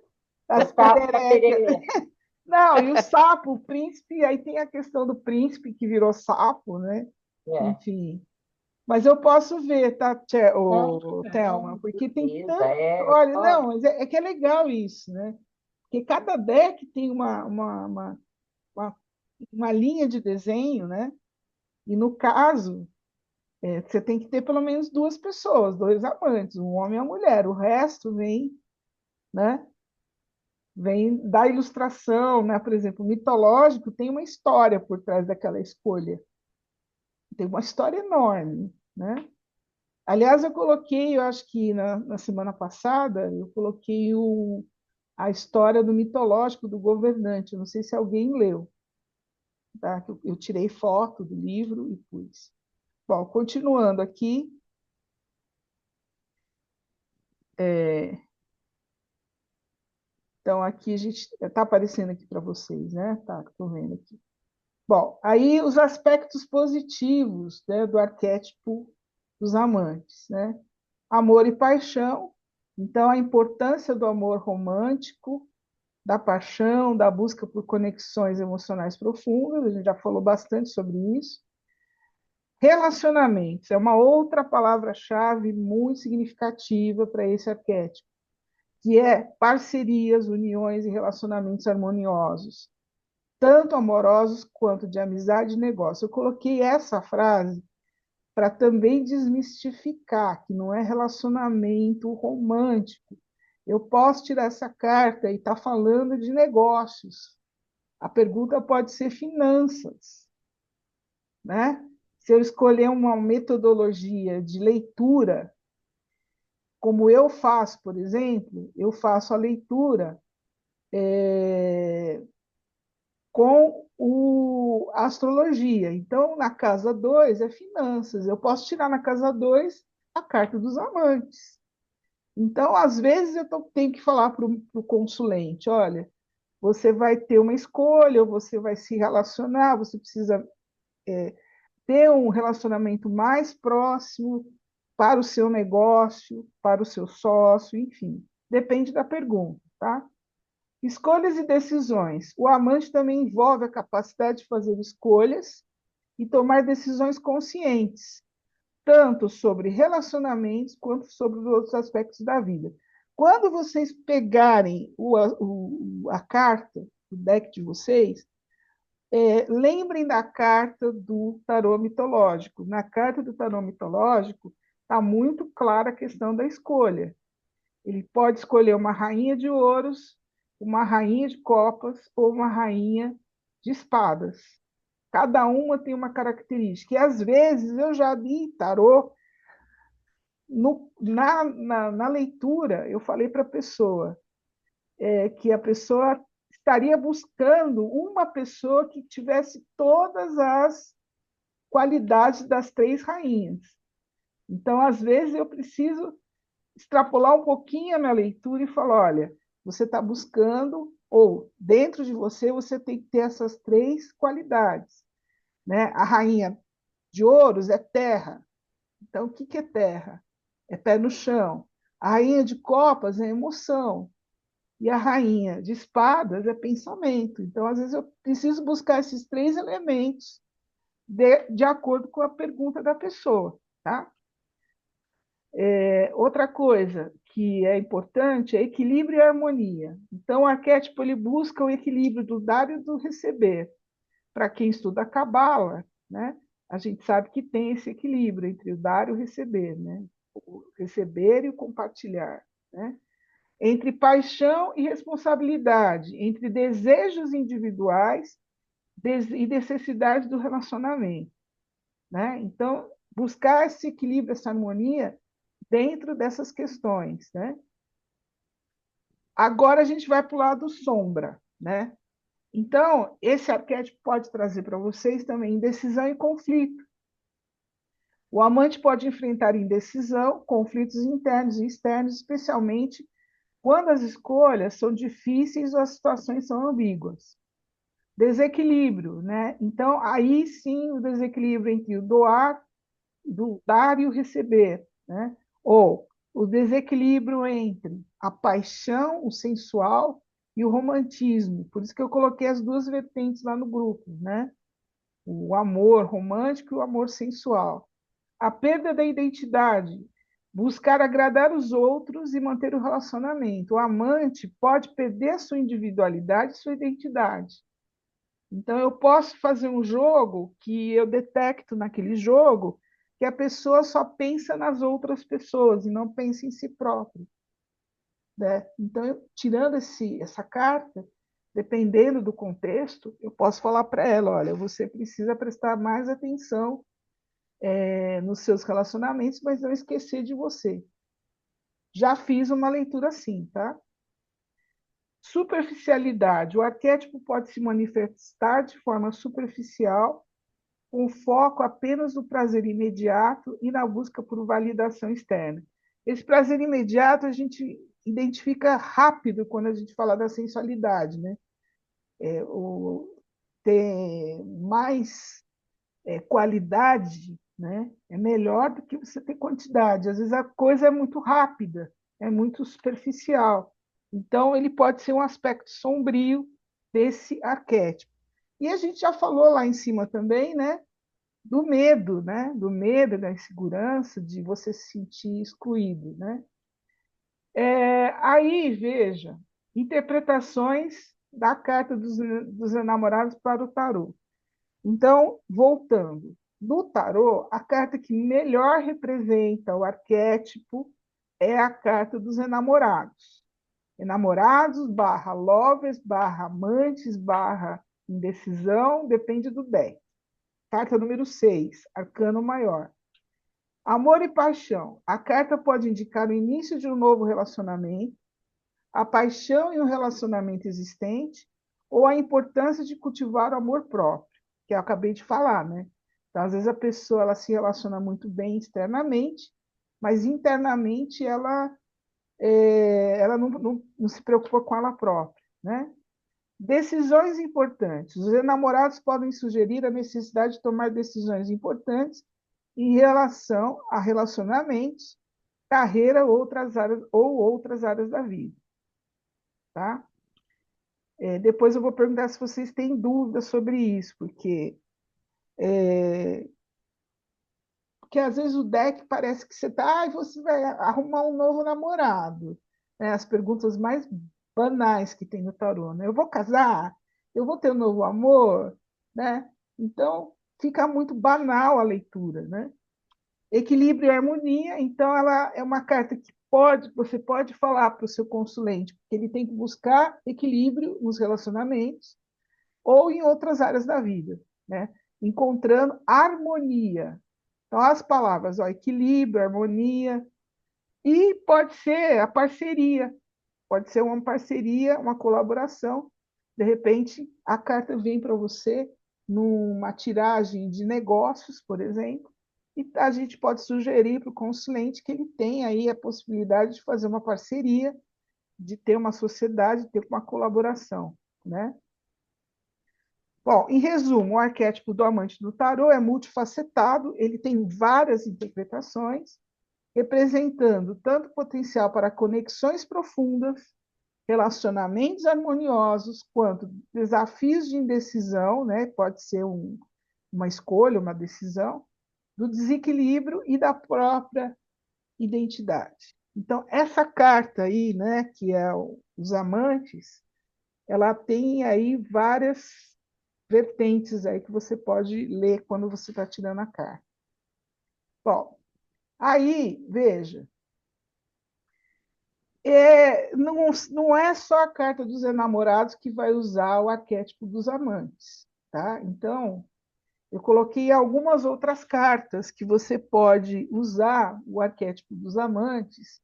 As sapo e a pererecas. perereca. Não, e o sapo, o príncipe, aí tem a questão do príncipe que virou sapo, né? É. Enfim. Mas eu posso ver, tá, Não, Thelma? não, Porque tem beleza. tanto. É Olha, só não, mas é que é legal isso, né? Porque cada deck tem uma, uma linha de desenho, né? E no caso, você tem que ter pelo menos duas pessoas, dois amantes, um homem e uma mulher. O resto vem, né? Vem da ilustração, né? Por exemplo, o mitológico tem uma história por trás daquela escolha. Tem uma história enorme, né? Aliás, eu coloquei, eu acho que na semana passada, eu coloquei a história do mitológico do governante. Eu não sei se alguém leu, tá? Eu tirei foto do livro e pus. Bom, continuando aqui, então aqui a gente está aparecendo aqui para vocês, né? Tá, estou vendo aqui. Bom, aí os aspectos positivos, né, do arquétipo dos amantes, né? Amor e paixão. Então, a importância do amor romântico, da paixão, da busca por conexões emocionais profundas, a gente já falou bastante sobre isso. Relacionamentos é uma outra palavra-chave muito significativa para esse arquétipo, que é parcerias, uniões e relacionamentos harmoniosos, tanto amorosos quanto de amizade e negócio. Eu coloquei essa frase para também desmistificar que não é relacionamento romântico. Eu posso tirar essa carta e estar falando de negócios. A pergunta pode ser finanças, né? Se eu escolher uma metodologia de leitura, como eu faço, por exemplo, eu faço a leitura com a astrologia. Então, na casa 2 é finanças. Eu posso tirar na casa 2 a carta dos amantes. Então, às vezes, tenho que falar para o consulente: olha, você vai ter uma escolha, ou você vai se relacionar, você precisa ter um relacionamento mais próximo para o seu negócio, para o seu sócio, enfim, depende da pergunta, tá? Escolhas e decisões. O amante também envolve a capacidade de fazer escolhas e tomar decisões conscientes, tanto sobre relacionamentos quanto sobre os outros aspectos da vida. Quando vocês pegarem a carta, o deck de vocês, lembrem da carta do tarô mitológico. Na carta do tarô mitológico está muito clara a questão da escolha. Ele pode escolher uma rainha de ouros, uma rainha de copas ou uma rainha de espadas. Cada uma tem uma característica. E às vezes eu já li tarô, na leitura, eu falei para a pessoa que a pessoa estaria buscando uma pessoa que tivesse todas as qualidades das três rainhas. Então, às vezes, eu preciso extrapolar um pouquinho a minha leitura e falar: olha, você está buscando, ou dentro de você, você tem que ter essas três qualidades. Né? A rainha de ouros é terra. Então, o que é terra? É pé no chão. A rainha de copas é emoção. E a rainha de espadas é pensamento. Então, às vezes, eu preciso buscar esses três elementos de acordo com a pergunta da pessoa. Tá? Outra coisa que é importante é equilíbrio e harmonia. Então, o arquétipo ele busca o equilíbrio do dar e do receber. Para quem estuda a Cabala, né, a gente sabe que tem esse equilíbrio entre o dar e o receber, né? O receber e o compartilhar. Né? Entre paixão e responsabilidade, entre desejos individuais e necessidades do relacionamento. Né? Então, buscar esse equilíbrio, essa harmonia dentro dessas questões. Né? Agora a gente vai para o lado sombra. Né? Então, esse arquétipo pode trazer para vocês também indecisão e conflito. O amante pode enfrentar indecisão, conflitos internos e externos, especialmente quando as escolhas são difíceis ou as situações são ambíguas. Desequilíbrio, né? Então, aí sim o desequilíbrio entre o dar e o receber, né? Ou o desequilíbrio entre a paixão, o sensual e o romantismo. Por isso que eu coloquei as duas vertentes lá no grupo, né? O amor romântico e o amor sensual. A perda da identidade, buscar agradar os outros e manter o relacionamento. O amante pode perder a sua individualidade e sua identidade. Então, eu posso fazer um jogo que eu detecto naquele jogo que a pessoa só pensa nas outras pessoas e não pensa em si própria. Né? Então, tirando essa carta, dependendo do contexto, eu posso falar para ela: olha, você precisa prestar mais atenção nos seus relacionamentos, mas não esquecer de você. Já fiz uma leitura assim, tá? Superficialidade. O arquétipo pode se manifestar de forma superficial, com foco apenas no prazer imediato e na busca por validação externa. Esse prazer imediato a gente identifica rápido quando a gente fala da sensualidade, né? Ter mais qualidade, né, é melhor do que você ter quantidade. Às vezes a coisa é muito rápida, é muito superficial. Então, ele pode ser um aspecto sombrio desse arquétipo. E a gente já falou lá em cima também, né, do medo, da insegurança, de você se sentir excluído. Né? Aí, veja, interpretações da carta dos enamorados para o tarô. Então, voltando, no tarô, a carta que melhor representa o arquétipo é a carta dos enamorados. Enamorados, barra lovers, barra amantes, barra indecisão, depende do deck. Carta número 6, arcano maior. Amor e paixão. A carta pode indicar o início de um novo relacionamento, a paixão em um relacionamento existente ou a importância de cultivar o amor próprio, que eu acabei de falar, né? Então, às vezes a pessoa ela se relaciona muito bem externamente, mas internamente ela ela não se preocupa com ela própria, né? Decisões importantes. Os enamorados podem sugerir a necessidade de tomar decisões importantes em relação a relacionamentos, carreira ou outras áreas da vida, tá? Depois eu vou perguntar se vocês têm dúvidas sobre isso, porque às vezes o deck parece que você está, você vai arrumar um novo namorado, né? As perguntas mais banais que tem no tarô, né? Eu vou casar? Eu vou ter um novo amor? Né? Então, fica muito banal a leitura, né? Equilíbrio e harmonia, então ela é uma carta que você pode falar para o seu consulente, porque ele tem que buscar equilíbrio nos relacionamentos ou em outras áreas da vida, né? Encontrando harmonia. Então, as palavras, ó, equilíbrio, harmonia, e pode ser a parceria, pode ser uma parceria, uma colaboração. De repente, a carta vem para você numa tiragem de negócios, por exemplo, e a gente pode sugerir para o consulente que ele tem aí a possibilidade de fazer uma parceria, de ter uma sociedade, de ter uma colaboração, né? Bom, em resumo, o arquétipo do amante do tarô é multifacetado, ele tem várias interpretações, representando tanto potencial para conexões profundas, relacionamentos harmoniosos, quanto desafios de indecisão, né? Pode ser uma escolha, uma decisão, do desequilíbrio e da própria identidade. Então, essa carta aí, né, que é os amantes, ela tem aí várias vertentes aí que você pode ler quando você está tirando a carta. Bom, aí, veja, não é só a carta dos enamorados que vai usar o arquétipo dos amantes, tá? Então, eu coloquei algumas outras cartas que você pode usar o arquétipo dos amantes,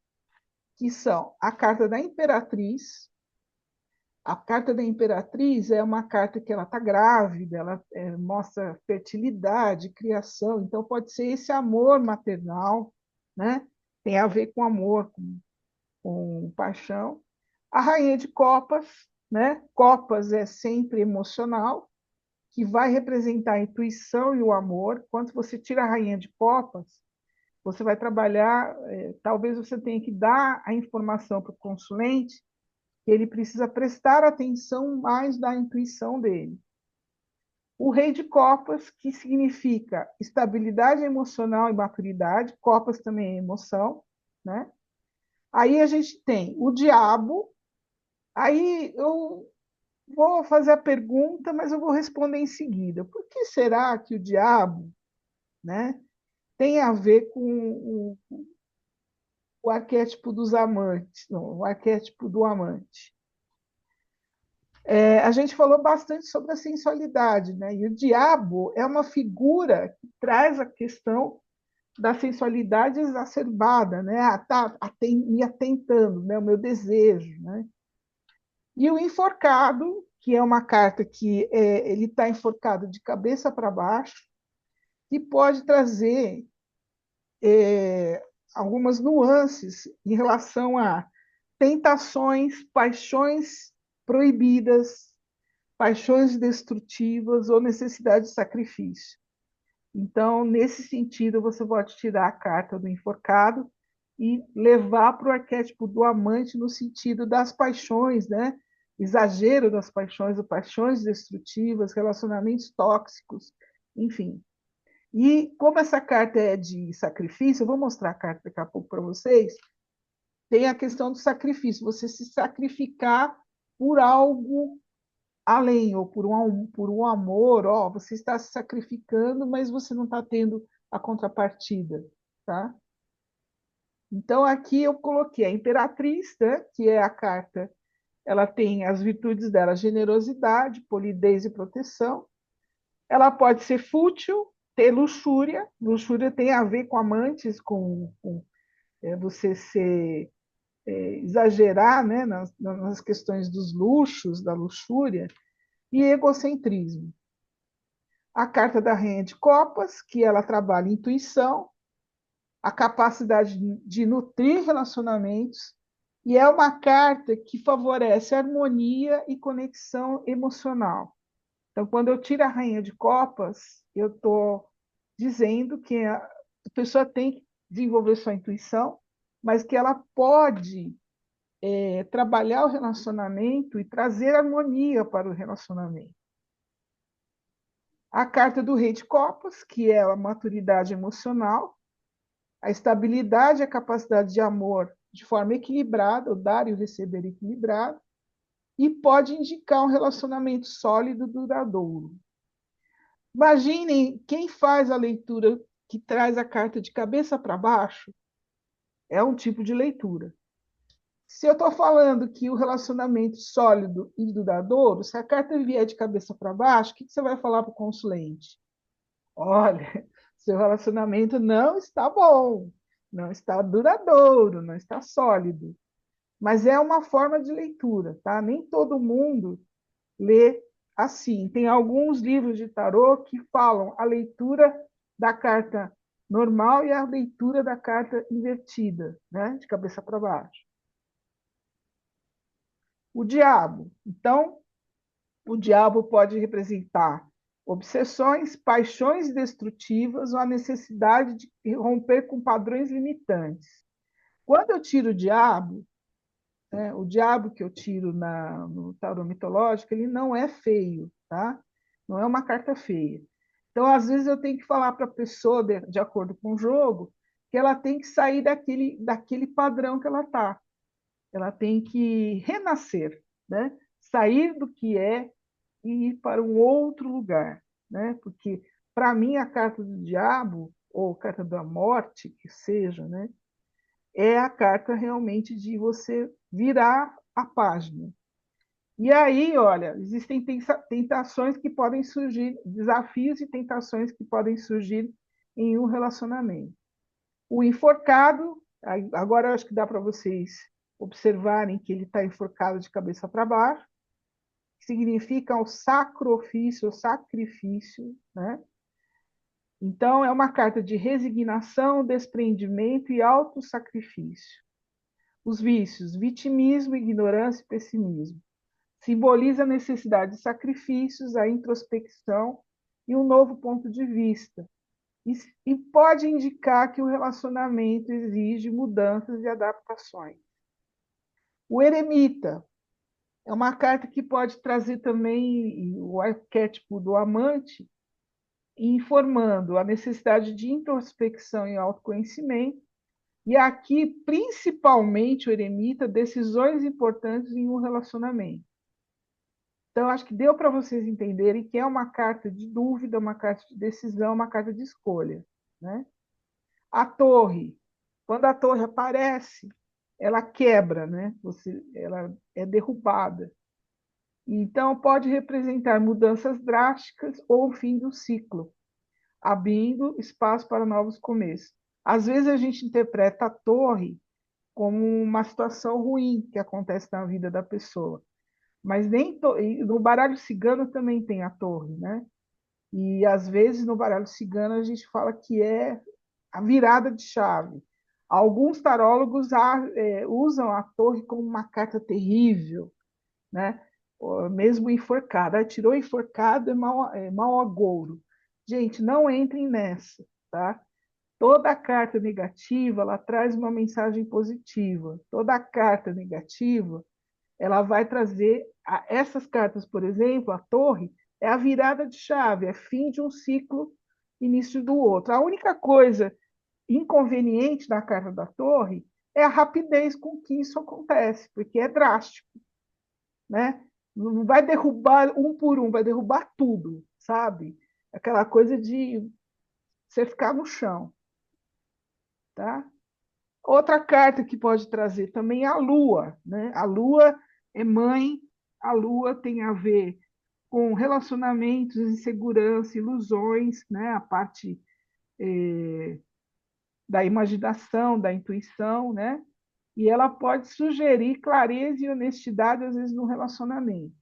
que são a carta da Imperatriz. A carta da Imperatriz é uma carta que ela está grávida, ela mostra fertilidade, criação, então pode ser esse amor maternal, né? Tem a ver com amor, com paixão. A Rainha de Copas, né? Copas é sempre emocional, que vai representar a intuição e o amor. Quando você tira a Rainha de Copas, você vai trabalhar, talvez você tenha que dar a informação para o consulente, que ele precisa prestar atenção mais da intuição dele. O Rei de Copas, que significa estabilidade emocional e maturidade, Copas também é emoção, né? Aí a gente tem o Diabo, aí eu vou fazer a pergunta, mas eu vou responder em seguida. Por que será que o Diabo, né, tem a ver com o arquétipo dos amantes, não, o arquétipo do amante? A gente falou bastante sobre a sensualidade, né? E o diabo é uma figura que traz a questão da sensualidade exacerbada, né? Tá me atentando, né? O meu desejo, né? E o enforcado, que é uma carta que ele está enforcado de cabeça para baixo, que pode trazer algumas nuances em relação a tentações, paixões proibidas, paixões destrutivas ou necessidade de sacrifício. Então, nesse sentido, você pode tirar a carta do enforcado e levar para o arquétipo do amante no sentido das paixões, né? Exagero das paixões, ou paixões destrutivas, relacionamentos tóxicos, enfim. E como essa carta é de sacrifício, eu vou mostrar a carta daqui a pouco para vocês, tem a questão do sacrifício, você se sacrificar por algo além, ou por um amor, ó, você está se sacrificando, mas você não está tendo a contrapartida, tá? Então, aqui eu coloquei a Imperatriz, né, que é a carta, ela tem as virtudes dela, generosidade, polidez e proteção. Ela pode ser fútil, ter luxúria. Luxúria tem a ver com amantes, com você ser exagerar, né, nas questões dos luxos, da luxúria, e egocentrismo. A carta da Rainha de Copas, que ela trabalha intuição, a capacidade de nutrir relacionamentos, E é uma carta que favorece harmonia e conexão emocional. Então, quando eu tiro a Rainha de Copas, eu estou dizendo que a pessoa tem que desenvolver sua intuição, mas que ela pode trabalhar o relacionamento e trazer harmonia para o relacionamento. A carta do Rei de Copas, que é a maturidade emocional, a estabilidade e a capacidade de amor de forma equilibrada, o dar e o receber equilibrado, e pode indicar um relacionamento sólido, duradouro. Imaginem quem faz a leitura que traz a carta de cabeça para baixo, é um tipo de leitura. Se eu estou falando que o relacionamento sólido e duradouro, se a carta vier de cabeça para baixo, o que você vai falar para o consulente? Olha, seu relacionamento não está bom, não está duradouro, não está sólido. Mas é uma forma de leitura, tá? Nem todo mundo lê assim. Tem alguns livros de tarô que falam a leitura da carta normal e a leitura da carta invertida, né? De cabeça para baixo. O diabo. Então, o diabo pode representar obsessões, paixões destrutivas ou a necessidade de romper com padrões limitantes. Quando eu tiro o diabo que eu tiro no tarô mitológico, ele não é feio, tá? Não é uma carta feia. Então, às vezes, eu tenho que falar para a pessoa, de acordo com o jogo, que ela tem que sair daquele padrão que ela está. Ela tem que renascer, né? Sair do que é e ir para um outro lugar, né? Porque, para mim, a carta do diabo, ou carta da morte, que seja, né? É a carta realmente de você virar a página. E aí, olha, existem tentações que podem surgir, desafios e tentações que podem surgir em um relacionamento. O enforcado, agora eu acho que dá para vocês observarem que ele está enforcado de cabeça para baixo, que significa o sacro ofício, o sacrifício, né? Então, é uma carta de resignação, desprendimento e autossacrifício. Os vícios, vitimismo, ignorância e pessimismo. Simboliza a necessidade de sacrifícios, a introspecção e um novo ponto de vista. E pode indicar que o relacionamento exige mudanças e adaptações. O eremita é uma carta que pode trazer também o arquétipo do amante, informando a necessidade de introspecção e autoconhecimento. E aqui, principalmente, o eremita, decisões importantes em um relacionamento. Então, acho que deu para vocês entenderem que é uma carta de dúvida, uma carta de decisão, uma carta de escolha, né? A torre, quando a torre aparece, ela quebra, né? Ela é derrubada. Então, pode representar mudanças drásticas ou o fim do ciclo, abrindo espaço para novos começos. Às vezes, a gente interpreta a torre como uma situação ruim que acontece na vida da pessoa. Mas no baralho cigano também tem a torre, né? E às vezes no baralho cigano a gente fala que é a virada de chave. Alguns tarólogos usam a torre como uma carta terrível, né? Mesmo enforcada. Tirou enforcado é mau agouro. Gente, não entrem nessa, tá? Toda carta negativa ela traz uma mensagem positiva. Toda carta negativa ela vai trazer essas cartas, por exemplo, a torre, é a virada de chave, é fim de um ciclo, início do outro. A única coisa inconveniente na carta da torre é a rapidez com que isso acontece, porque é drástico, né? Não vai derrubar um por um, vai derrubar tudo, sabe? Aquela coisa de você ficar no chão, tá? Outra carta que pode trazer também é a Lua, né? A Lua é mãe, a Lua tem a ver com relacionamentos, insegurança, ilusões, né? A parte da imaginação, da intuição, né? E ela pode sugerir clareza e honestidade, às vezes, no relacionamento.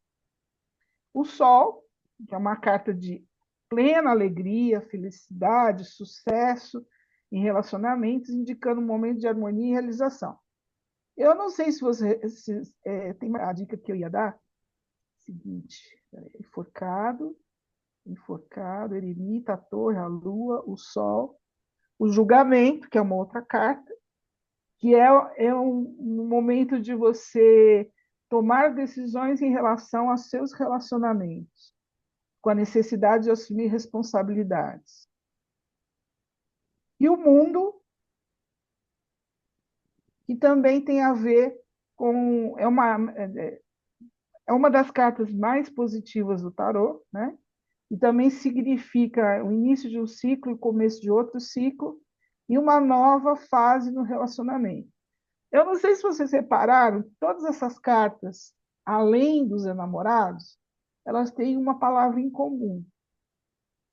O Sol, que é uma carta de plena alegria, felicidade, sucesso em relacionamentos, indicando um momento de harmonia e realização. Eu não sei se você tem a dica que eu ia dar. Seguinte, enforcado, enforcado, eremita, a torre, a lua, o sol, o julgamento, que é uma outra carta, que é um momento de você tomar decisões em relação aos seus relacionamentos, com a necessidade de assumir responsabilidades. E o mundo, que também tem a ver com... É uma das cartas mais positivas do tarô, né? E também significa o início de um ciclo e o começo de outro ciclo, e uma nova fase no relacionamento. Eu não sei se vocês repararam, todas essas cartas, além dos enamorados, elas têm uma palavra em comum: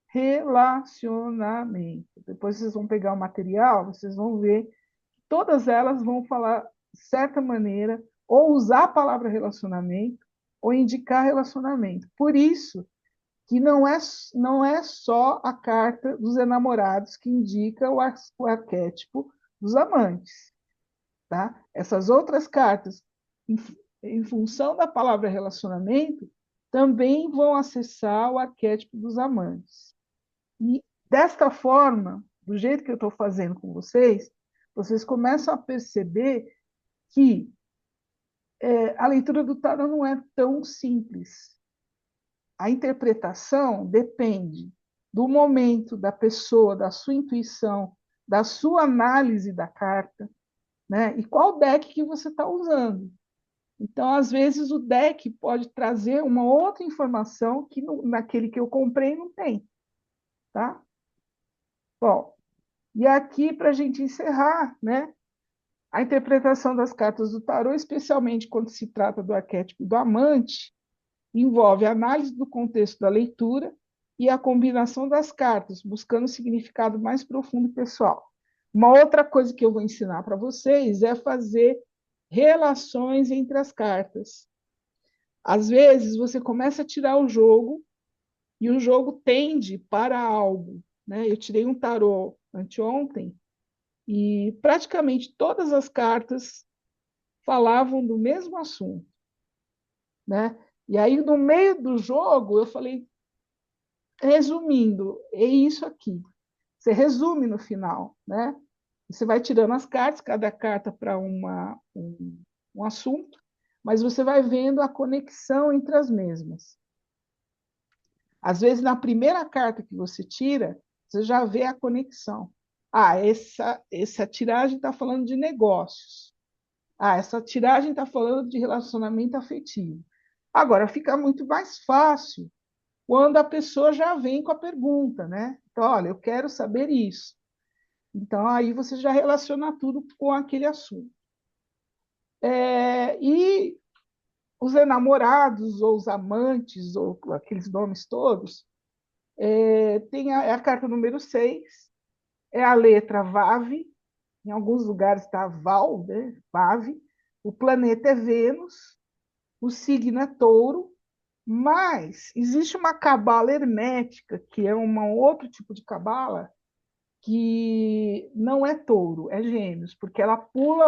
relacionamento. Depois vocês vão pegar o material, vocês vão ver que todas elas vão falar de certa maneira, ou usar a palavra relacionamento, ou indicar relacionamento. Por isso que não é só a carta dos enamorados que indica o arquétipo dos amantes. Tá? Essas outras cartas, em função da palavra relacionamento, também vão acessar o arquétipo dos amantes. E, desta forma, do jeito que eu estou fazendo com vocês, vocês começam a perceber que a leitura do tarot não é tão simples. A interpretação depende do momento, da pessoa, da sua intuição, da sua análise da carta, né? E qual deck que você está usando. Então, às vezes, o deck pode trazer uma outra informação que naquele que eu comprei não tem. Tá? Bom, e aqui, para a gente encerrar, né? A interpretação das cartas do tarô, especialmente quando se trata do arquétipo do amante, envolve a análise do contexto da leitura e a combinação das cartas, buscando um significado mais profundo e pessoal. Uma outra coisa que eu vou ensinar para vocês é fazer relações entre as cartas. Às vezes, você começa a tirar o jogo e o jogo tende para algo. Né? Eu tirei um tarô anteontem e praticamente todas as cartas falavam do mesmo assunto. Né? E aí, no meio do jogo, eu falei, resumindo, é isso aqui. Você resume no final, né? Você vai tirando as cartas, cada carta para um assunto, mas você vai vendo a conexão entre as mesmas. Às vezes, na primeira carta que você tira, você já vê a conexão. Ah, essa tiragem está falando de negócios. Ah, essa tiragem está falando de relacionamento afetivo. Agora, fica muito mais fácil quando a pessoa já vem com a pergunta, né? Então, olha, eu quero saber isso. Então, aí você já relaciona tudo com aquele assunto. E os enamorados, ou os amantes, ou aqueles nomes todos, tem a carta número 6, é a letra VAV, em alguns lugares está VAL, né? VAV, o planeta é Vênus, o signo é Touro, mas existe uma cabala hermética, que é um outro tipo de cabala, que não é touro, é gêmeos, porque ela pula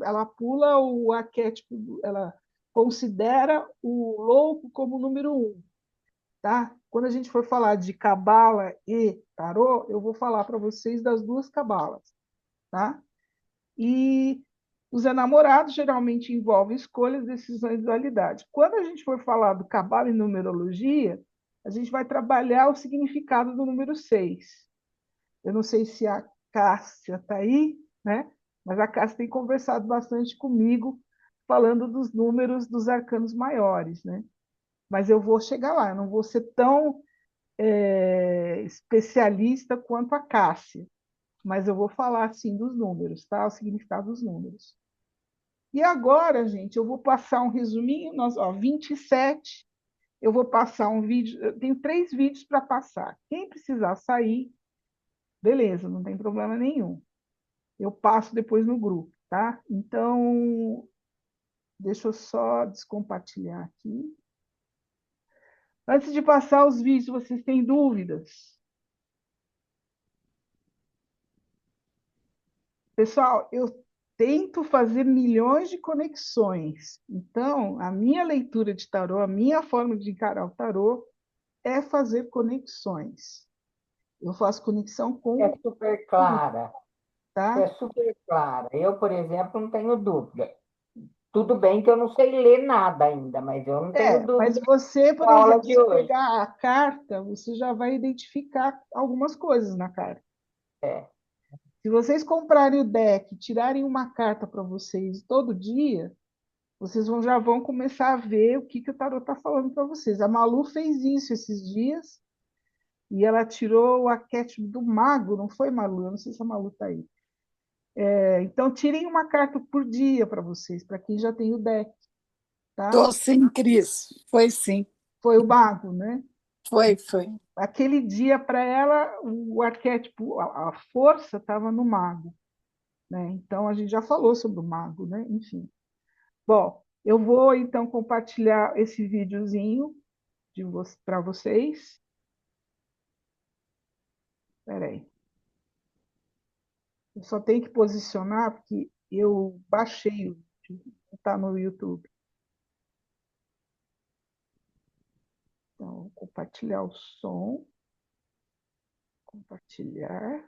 ela pula o arquétipo, ela considera o louco como número 1. Tá? Quando a gente for falar de cabala e tarô, eu vou falar para vocês das duas cabalas. Tá? E os enamorados geralmente envolvem escolhas, decisões e dualidade. Quando a gente for falar do cabala e numerologia, a gente vai trabalhar o significado do número 6. Eu não sei se a Cássia está aí, né? Mas a Cássia tem conversado bastante comigo, falando dos números dos arcanos maiores. Né? Mas eu vou chegar lá, eu não vou ser tão especialista quanto a Cássia, mas eu vou falar assim dos números, tá? O significado dos números. E agora, gente, eu vou passar um resuminho, 27, eu vou passar um vídeo, eu tenho 3 vídeos para passar. Quem precisar sair, beleza, não tem problema nenhum. Eu passo depois no grupo, tá? Então, deixa eu só descompartilhar aqui. Antes de passar os vídeos, vocês têm dúvidas? Pessoal, eu tento fazer milhões de conexões. Então, a minha leitura de tarô, a minha forma de encarar o tarô é fazer conexões. Eu faço conexão É com super clara. tá? É super clara. Eu, por exemplo, não tenho dúvida. Tudo bem que eu não sei ler nada ainda, mas eu não tenho Mas dúvida você, por da aula exemplo, de se hoje. pegar a carta, você já vai identificar algumas coisas na carta. É. Se vocês comprarem o deck, tirarem uma carta para vocês todo dia, vocês já vão começar a ver o que o tarot está falando para vocês. A Malu fez isso esses dias e ela tirou o arquétipo do mago, não foi, Malu? Eu não sei se a Malu está aí. Então, tirem uma carta por dia para vocês, para quem já tem o deck, tá? Tô sim, Cris. Foi sim. Foi o mago, né? Foi. Aquele dia, para ela, o arquétipo, a força estava no mago, né? Então, a gente já falou sobre o mago, né? Enfim. Bom, eu vou, então, compartilhar esse videozinho para vocês. Espera aí. Eu só tenho que posicionar, porque eu baixei o vídeo, está no YouTube. Então, vou compartilhar o som. Compartilhar.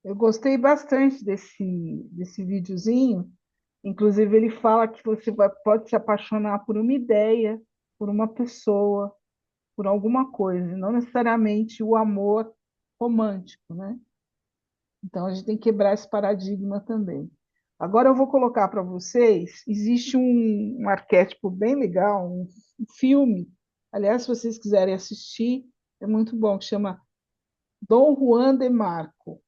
Eu gostei bastante desse videozinho. Inclusive, ele fala que você pode se apaixonar por uma ideia, por uma pessoa, por alguma coisa, não necessariamente o amor romântico, né? Então, a gente tem que quebrar esse paradigma também. Agora, eu vou colocar para vocês: existe um arquétipo bem legal, um filme. Aliás, se vocês quiserem assistir, é muito bom, que chama Dom Juan de Marco,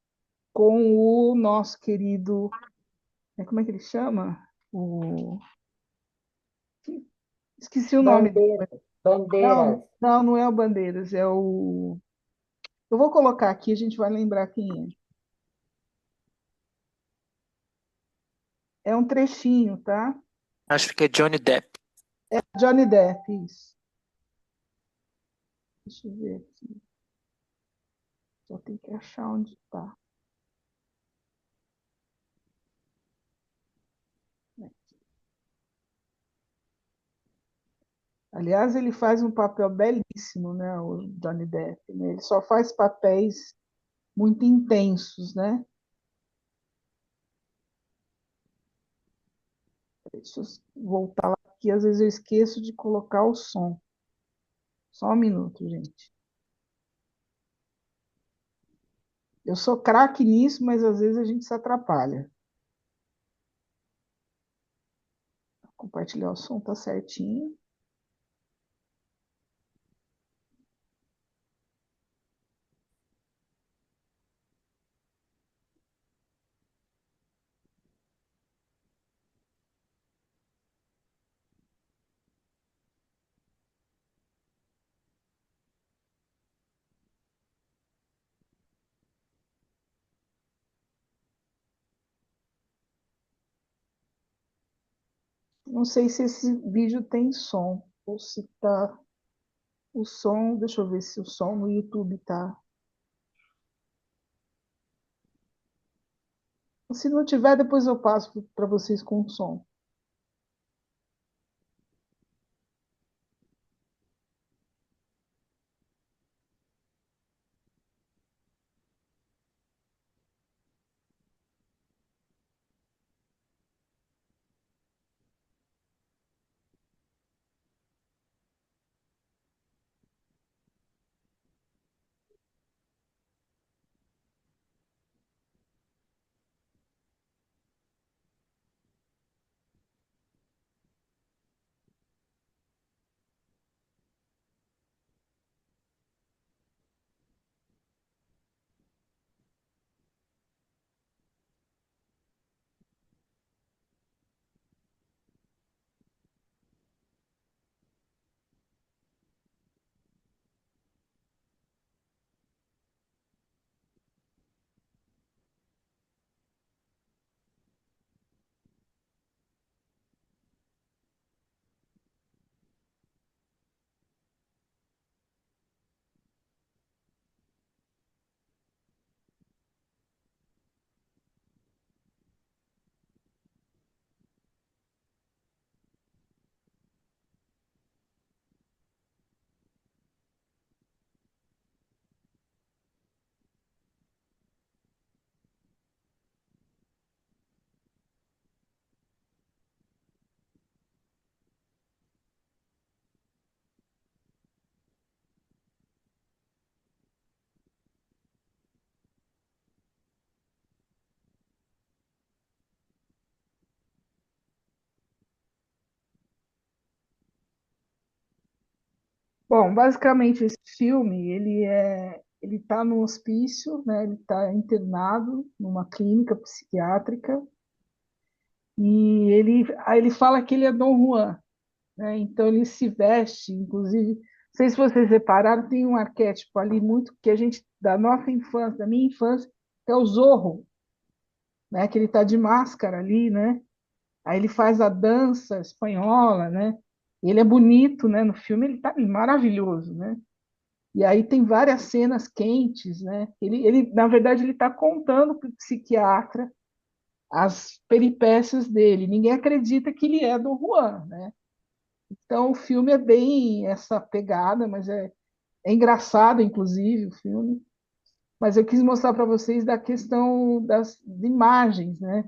com o nosso querido. Como é que ele chama? Esqueci o nome dele. Bandeira. Bandeiras. Não, não, não é o Bandeiras, é o. Eu vou colocar aqui, a gente vai lembrar quem é. É um trechinho, tá? Acho que é Johnny Depp. Johnny Depp, isso. Deixa eu ver aqui. Só tem que achar onde está. Aliás, ele faz um papel belíssimo, né, o Johnny Depp, né? Ele só faz papéis muito intensos, né? Deixa eu voltar lá aqui, às vezes eu esqueço de colocar o som. Só um minuto, gente. Eu sou craque nisso, mas às vezes a gente se atrapalha. Compartilhar o som tá certinho. Não sei se esse vídeo tem som ou se tá o som. Deixa eu ver se o som no YouTube tá. Se não tiver, depois eu passo para vocês com o som. Bom, basicamente esse filme, ele está no hospício, né? Ele está internado numa clínica psiquiátrica e aí ele fala que ele é Dom Juan, né? Então ele se veste, inclusive, não sei se vocês repararam, tem um arquétipo ali muito que a gente da nossa infância, da minha infância, que é o Zorro, né? Que ele está de máscara ali, né? Aí ele faz a dança espanhola, né? Ele é bonito, né? No filme ele está maravilhoso, né? E aí tem várias cenas quentes, né? Na verdade, ele está contando para o psiquiatra as peripécias dele. Ninguém acredita que ele é Dom Juan, né? Então o filme é bem essa pegada, mas é engraçado, inclusive, o filme. Mas eu quis mostrar para vocês da questão das imagens, né?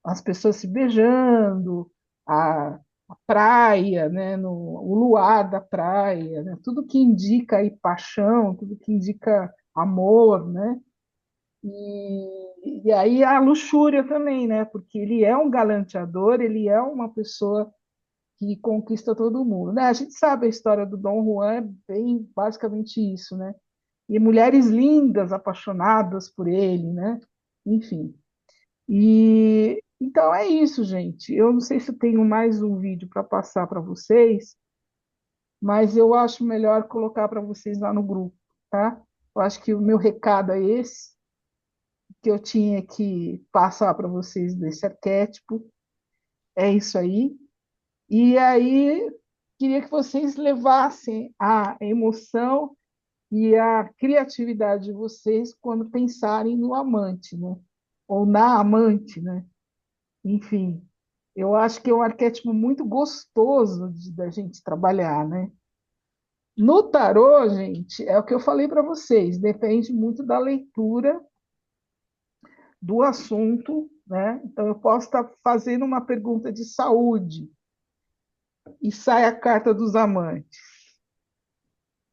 As pessoas se beijando, a praia, né, o luar da praia, né, tudo que indica aí paixão, tudo que indica amor, né? E aí a luxúria também, né? Porque ele é um galanteador, ele é uma pessoa que conquista todo mundo, né? A gente sabe a história do Dom Juan, é bem basicamente isso, né? E mulheres lindas, apaixonadas por ele, né? Enfim. E então é isso, gente. Eu não sei se eu tenho mais um vídeo para passar para vocês, mas eu acho melhor colocar para vocês lá no grupo, tá? Eu acho que o meu recado é esse, que eu tinha que passar para vocês desse arquétipo, é isso aí. E aí, queria que vocês levassem a emoção e a criatividade de vocês quando pensarem no amante, né? Ou na amante, né? Enfim, eu acho que é um arquétipo muito gostoso da gente trabalhar, né? No tarô, gente, é o que eu falei para vocês, depende muito da leitura do assunto, né? Então, eu posso estar fazendo uma pergunta de saúde e sai a carta dos amantes.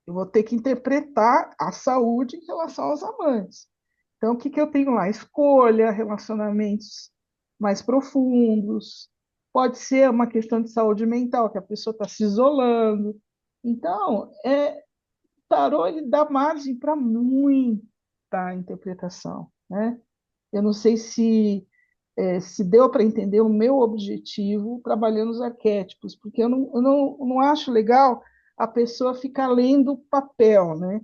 Eu vou ter que interpretar a saúde em relação aos amantes. Então, o que que eu tenho lá? Escolha, relacionamentos mais profundos, pode ser uma questão de saúde mental, que a pessoa está se isolando. Então, o tarô ele dá margem para muita interpretação, né? Eu não sei se deu para entender o meu objetivo trabalhando os arquétipos, porque eu não acho legal a pessoa ficar lendo papel, né?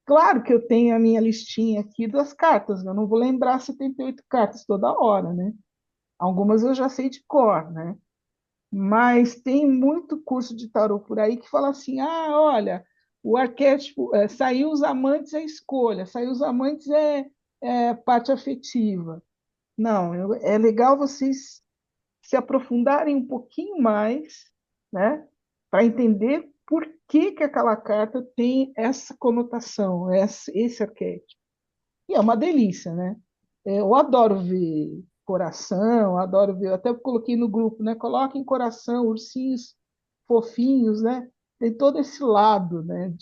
Claro que eu tenho a minha listinha aqui das cartas, né? Eu não vou lembrar 78 cartas toda hora, né? Algumas eu já sei de cor, né? Mas tem muito curso de tarô por aí que fala assim: ah, olha, o arquétipo, saiu os amantes é escolha, saiu os amantes é parte afetiva. Não, é legal vocês se aprofundarem um pouquinho mais, né, para entender por que que aquela carta tem essa conotação, esse arquétipo. E é uma delícia, né? Eu adoro ver coração, adoro ver, até coloquei no grupo, né? Coloquem coração, ursinhos fofinhos, né? Tem todo esse lado, né,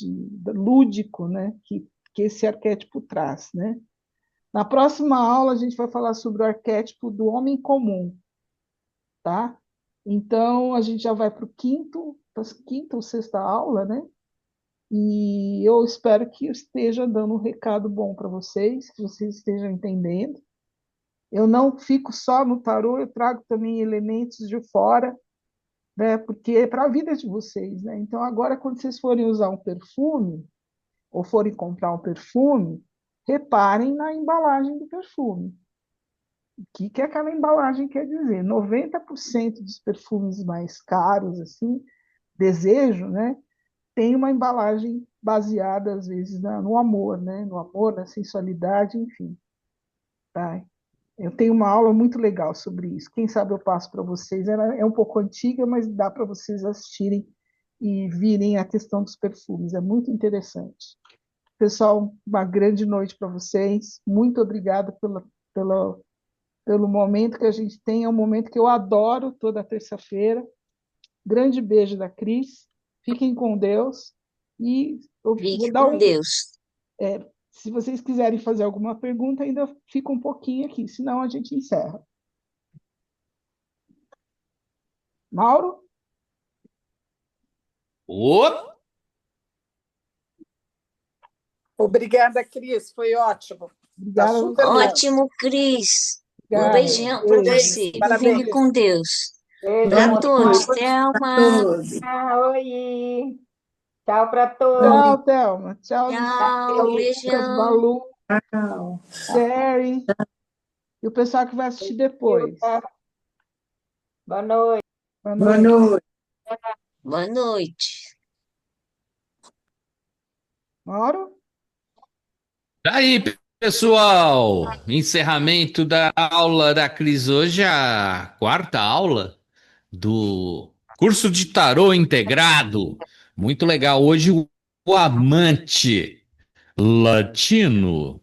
lúdico, né, que esse arquétipo traz, né? Na próxima aula a gente vai falar sobre o arquétipo do homem comum, tá? Então a gente já vai para o quinta ou sexta aula, né? E eu espero que eu esteja dando um recado bom para vocês, que vocês estejam entendendo. Eu não fico só no tarô, eu trago também elementos de fora, né? Porque é para a vida de vocês, né? Então agora quando vocês forem usar um perfume ou forem comprar um perfume, reparem na embalagem do perfume. O que que aquela embalagem quer dizer? 90% dos perfumes mais caros, assim, desejo, né? Tem uma embalagem baseada, às vezes, no amor, né? No amor, na sensualidade, enfim. Tá? Eu tenho uma aula muito legal sobre isso. Quem sabe eu passo para vocês. Ela é um pouco antiga, mas dá para vocês assistirem e virem a questão dos perfumes. É muito interessante. Pessoal, uma grande noite para vocês. Muito obrigada pela, pelo momento que a gente tem. É um momento que eu adoro toda terça-feira. Grande beijo da Cris. Fiquem com Deus. E eu vou Fique dar com um. Deus. Se vocês quiserem fazer alguma pergunta, ainda fica um pouquinho aqui, senão a gente encerra. Mauro? Ô, Obrigada, Cris. Foi ótimo. Tá Obrigada a super você. bom. Ótimo, Cris. Um Obrigada. beijão para Beijo. você. Parabéns. Fique com Deus. Beijo, Para moça. todos, Thelma. Oi. Tchau para todos. Tchau, Thelma. Tchau, Tchau, Lucas, beijão. Balu, Sherry. E o pessoal que vai assistir depois. Boa noite. Boa noite. Boa noite. Mauro? tá aí, pessoal. Encerramento da aula da Cris hoje, a quarta aula do curso de tarô integrado. Muito legal. Hoje o amante latino.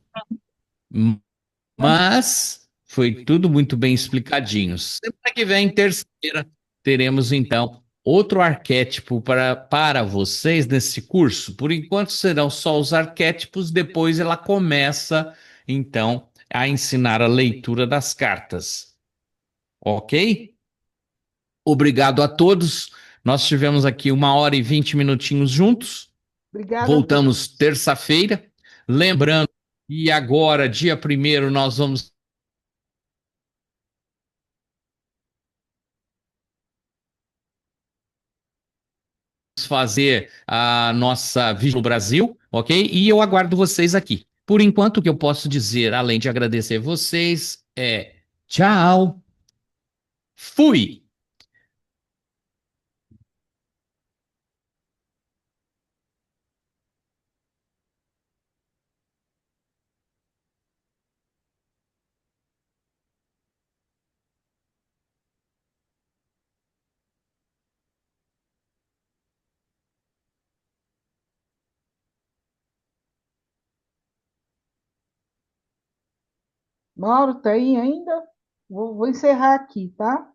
Mas foi tudo muito bem explicadinho. Semana que vem, terça-feira, teremos então outro arquétipo para vocês nesse curso. Por enquanto serão só os arquétipos, depois ela começa então a ensinar a leitura das cartas. Ok? Obrigado a todos. Nós tivemos aqui 1 hora e 20 minutinhos juntos. Obrigada. Voltamos terça-feira. Lembrando que agora, dia 1º, nós vamos vamos fazer a nossa Vídeo no Brasil, ok? E eu aguardo vocês aqui. Por enquanto, o que eu posso dizer, além de agradecer vocês, é tchau, fui! Mauro, tá aí ainda? Vou encerrar aqui, tá?